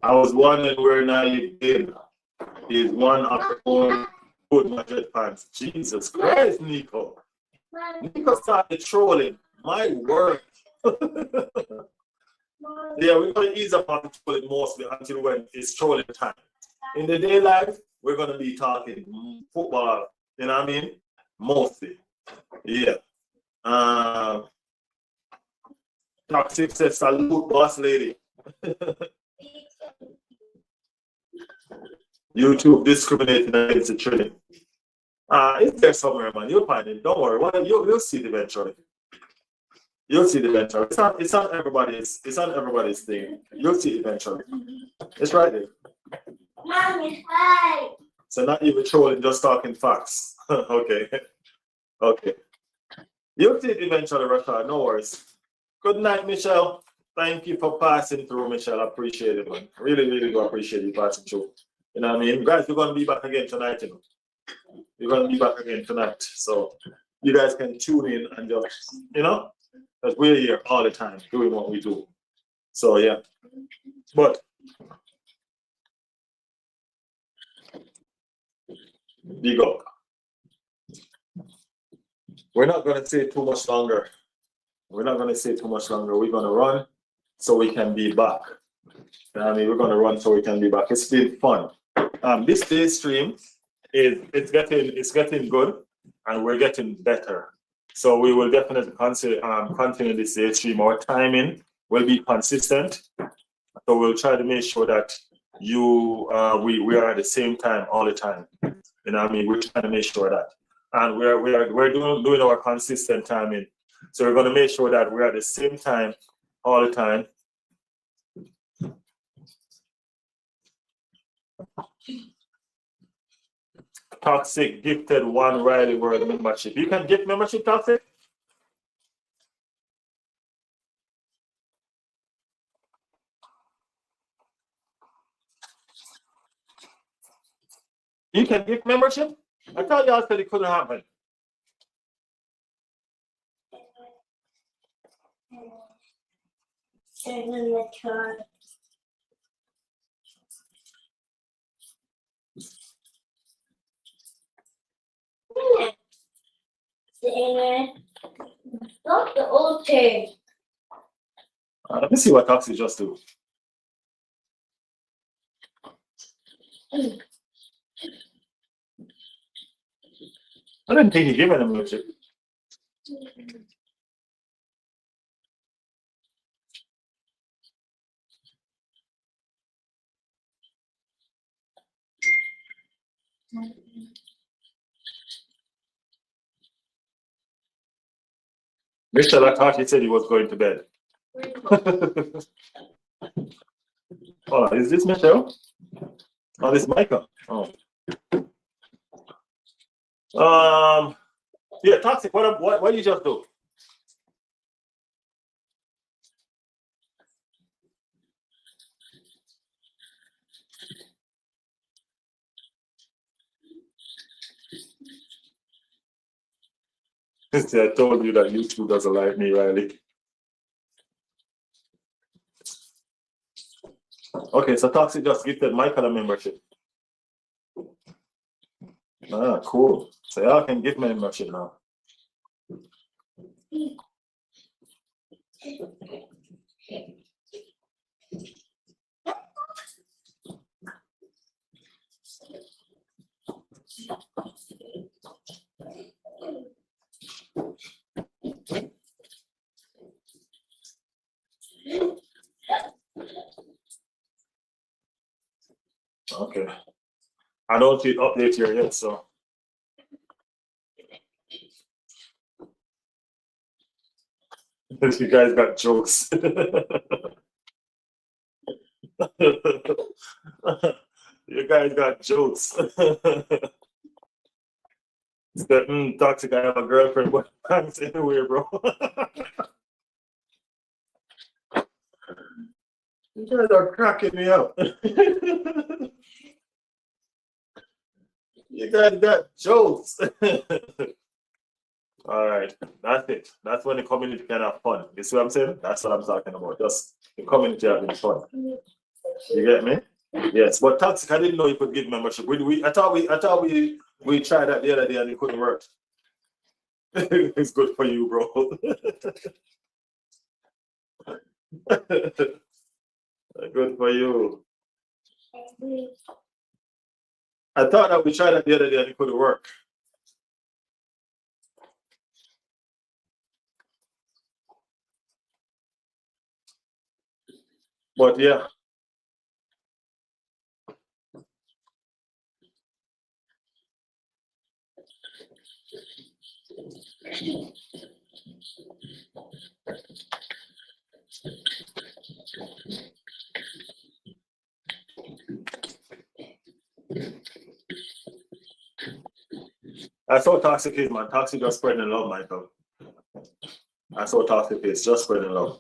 I was wondering where Naib did. He's one of the own good Madrid fans. Jesus Christ, Nico. Nico started trolling. My word. Yeah, we're going to ease up on trolling mostly until when it's trolling time. In the day life, we're going to be talking football, you know what I mean? Mostly. Yeah. Toxic says, salute, boss lady. YouTube discriminating against the training. It's there somewhere, man. You'll find it. Don't worry. You'll see it eventually. You'll see it eventually. It's on everybody's thing. You'll see it eventually. It's right there. Mommy, hi. So not even trolling, just talking facts. Okay. Okay. You'll see it eventually, Rashad. No worries. Good night, Michelle. Thank you for passing through, Michelle. I appreciate it, man. Really, really do appreciate you passing through. You know what I mean? Guys, we're going to be back again tonight, you know. We're going to be back again tonight. So you guys can tune in and just, you know, because we're here all the time doing what we do. So, yeah. But big up. we're not going to stay too much longer. We're not going to stay too much longer. We're going to run so we can be back. I mean, we're going to run so we can be back. It's been fun. This day's stream it's getting good, and we're getting better. So we will definitely continue this day's stream. Our timing will be consistent. So we'll try to make sure that we are at the same time all the time. You know what I mean? We're trying to make sure that. And we're doing our consistent timing. So we're going to make sure that we're at the same time all the time. Toxic gifted one Riley World membership. You can gift membership, Toxic? You can gift membership? I thought y'all said it couldn't happen. And then the chart. Stop the old chair. Let me see what Toxic just do. I didn't think he gave me a membership. Mr. Lakhati said he was going to bed. Oh, is this Michelle? Oh, this is Michael. Oh. Yeah, Toxic, what did you just do? I told you that YouTube doesn't like me, Riley. Okay, so Toxic just gifted Michael a membership. Ah, cool. So y'all can give me a membership now. Okay. I don't see update here yet, so. You guys got jokes. You guys got jokes. Toxic, I have a girlfriend, but I'm anywhere, bro. You guys are cracking me up. You guys got jokes. All right, that's it. That's when the community can have fun. You see what I'm saying? That's what I'm talking about. Just the community having fun. You get me? Yes, but Toxic, I didn't know you could give membership. I thought we tried that the other day and it couldn't work. It's good for you, bro. Good for you. I thought that we tried that the other day and it couldn't work. But yeah. That's how Toxic is, man. Toxic just spreading love, Michael. That's how Toxic is, just spreading love.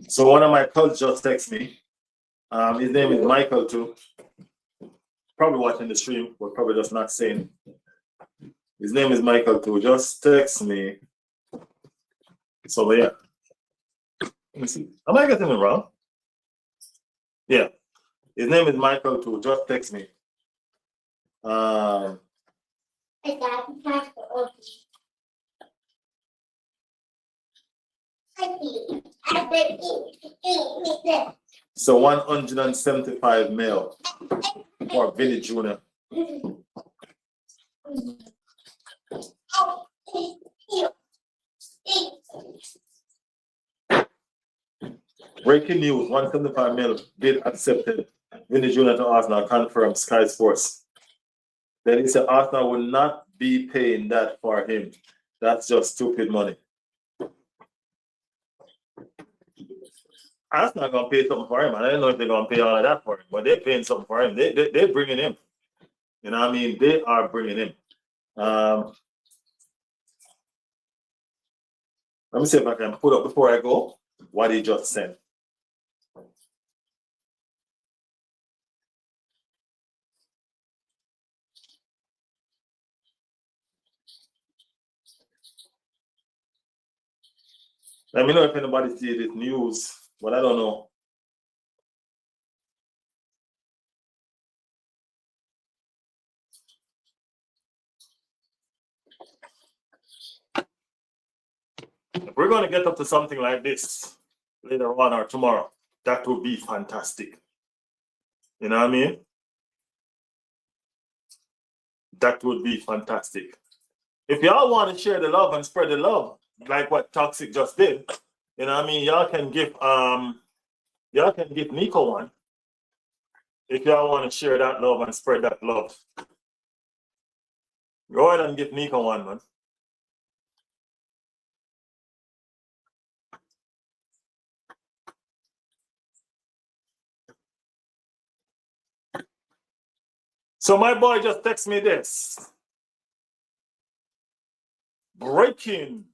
So one of my cousins just texted me His name is Michael too. Probably watching the stream, but probably just not saying. His name is Michael too. Just text me. So yeah. Let me see. Am I getting it wrong? Yeah. His name is Michael too. Just text me. So 175 mil for Vinny Jr. Breaking news: 175 mil bid accepted. Vinny Jr. to Arsenal confirmed. Sky Sports. Then he said Arsenal will not be paying that for him. That's just stupid money. Arsenal gonna pay something for him. I don't know if they're gonna pay all of that for him, but they're paying something for him. They're bringing him. You know what I mean? They are bringing him. Let me see if I can put up before I go what he just sent. Let me know if anybody see this news, but I don't know. If we're going to get up to something like this later on or tomorrow, that would be fantastic. You know what I mean? That would be fantastic. If y'all want to share the love and spread the love, like what Toxic just did, you know what I mean? Y'all can give Nico one. If y'all want to share that love and spread that love. Go ahead and give Nico one, man. So my boy just texted me this. Breaking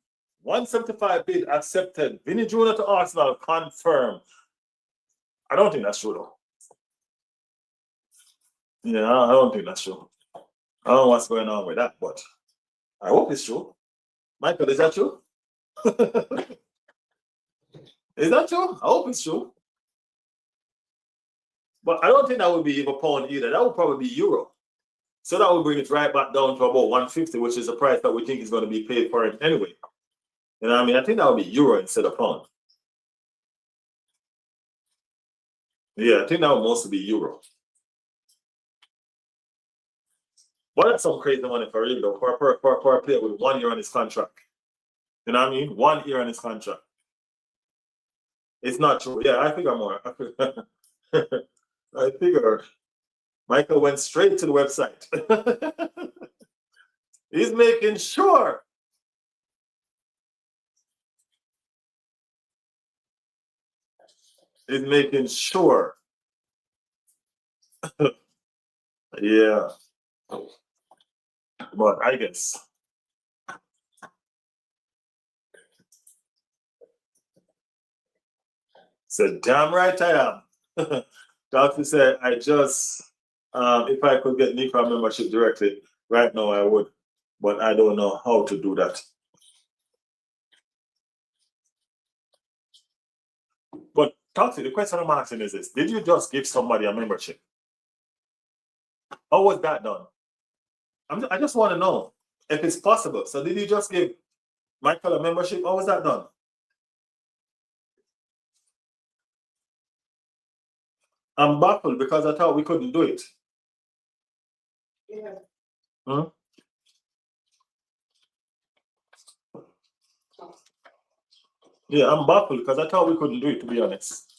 175 bid accepted. Vinny Jr. to Arsenal confirmed. I don't think that's true though. Yeah, I don't think that's true. I don't know what's going on with that, but I hope it's true. Michael, is that true? Is that true? I hope it's true. But I don't think that would be even pound either. That would probably be euro. So that would bring it right back down to about 150, which is the price that we think is going to be paid for it anyway. You know what I mean? I think that would be euro instead of pound. Yeah, I think that would mostly be euro. But that's some crazy money for real though, for a player with 1 year on his contract. You know what I mean? 1 year on his contract. It's not true. Yeah, I figure more. I figure Michael went straight to the website. He's making sure. He's making sure. Yeah. But I guess. Said, damn right I am. Doctor said, I just, if I could get Nico membership directly, right now I would. But I don't know how to do that. But Toxic, the question I'm asking is this: did you just give somebody a membership? How was that done? I just want to know if it's possible. So did you just give Michael a membership? How was that done? I'm baffled because I thought we couldn't do it. Yeah. Hmm? Yeah, I'm baffled because I thought we couldn't do it, to be honest.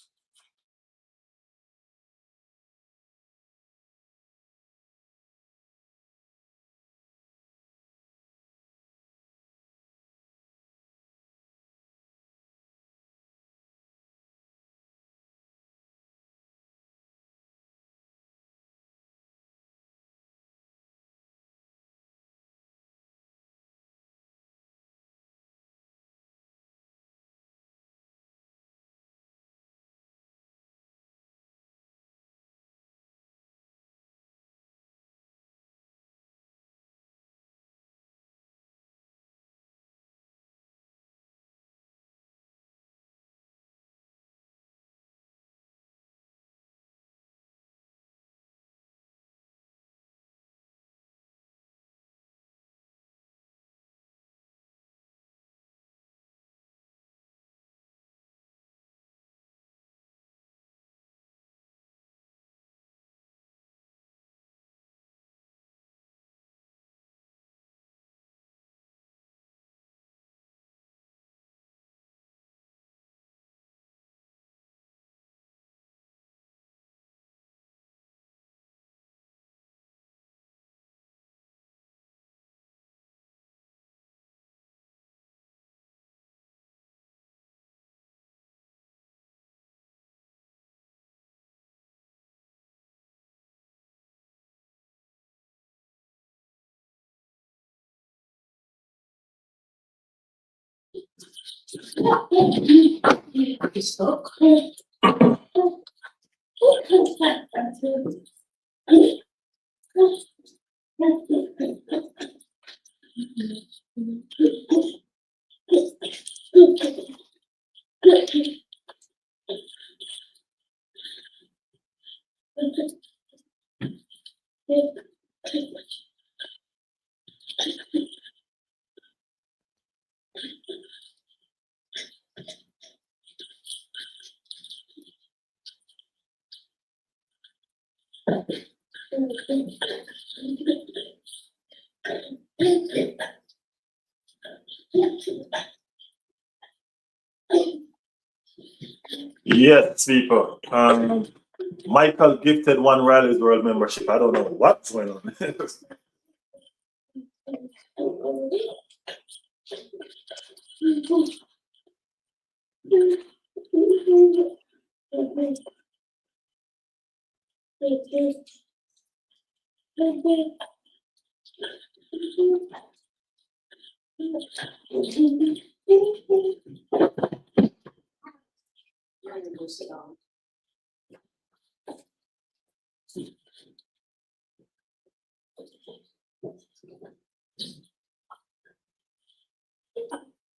Yes, people. Michael gifted one Riley's World membership. I don't know what's going on.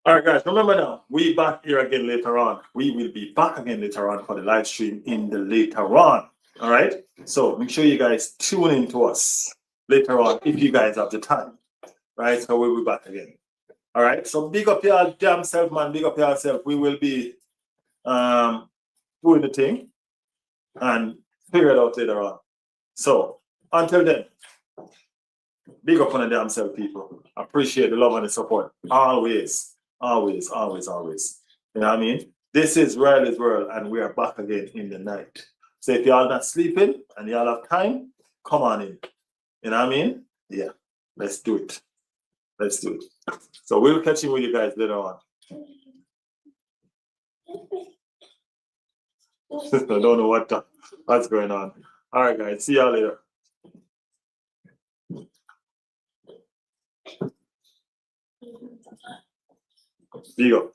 All right, guys, remember now, we back here again later on. We will be back again later on for the live stream in the later on. All right, so make sure you guys tune in to us later on if you guys have the time. Right, so we'll be back again. All right, so big up your damn self, man. Big up yourself. We will be doing the thing and figure it out later on. So until then, big up on the damn self, people. Appreciate the love and the support. Always, always, always, always. You know what I mean? This is Riley's World, and we are back again in the night. So if y'all not sleeping and y'all have time, come on in. You know what I mean? Yeah, let's do it. Let's do it. So we'll catch you with you guys later on. I don't know what's going on. All right, guys. See y'all later. Big up.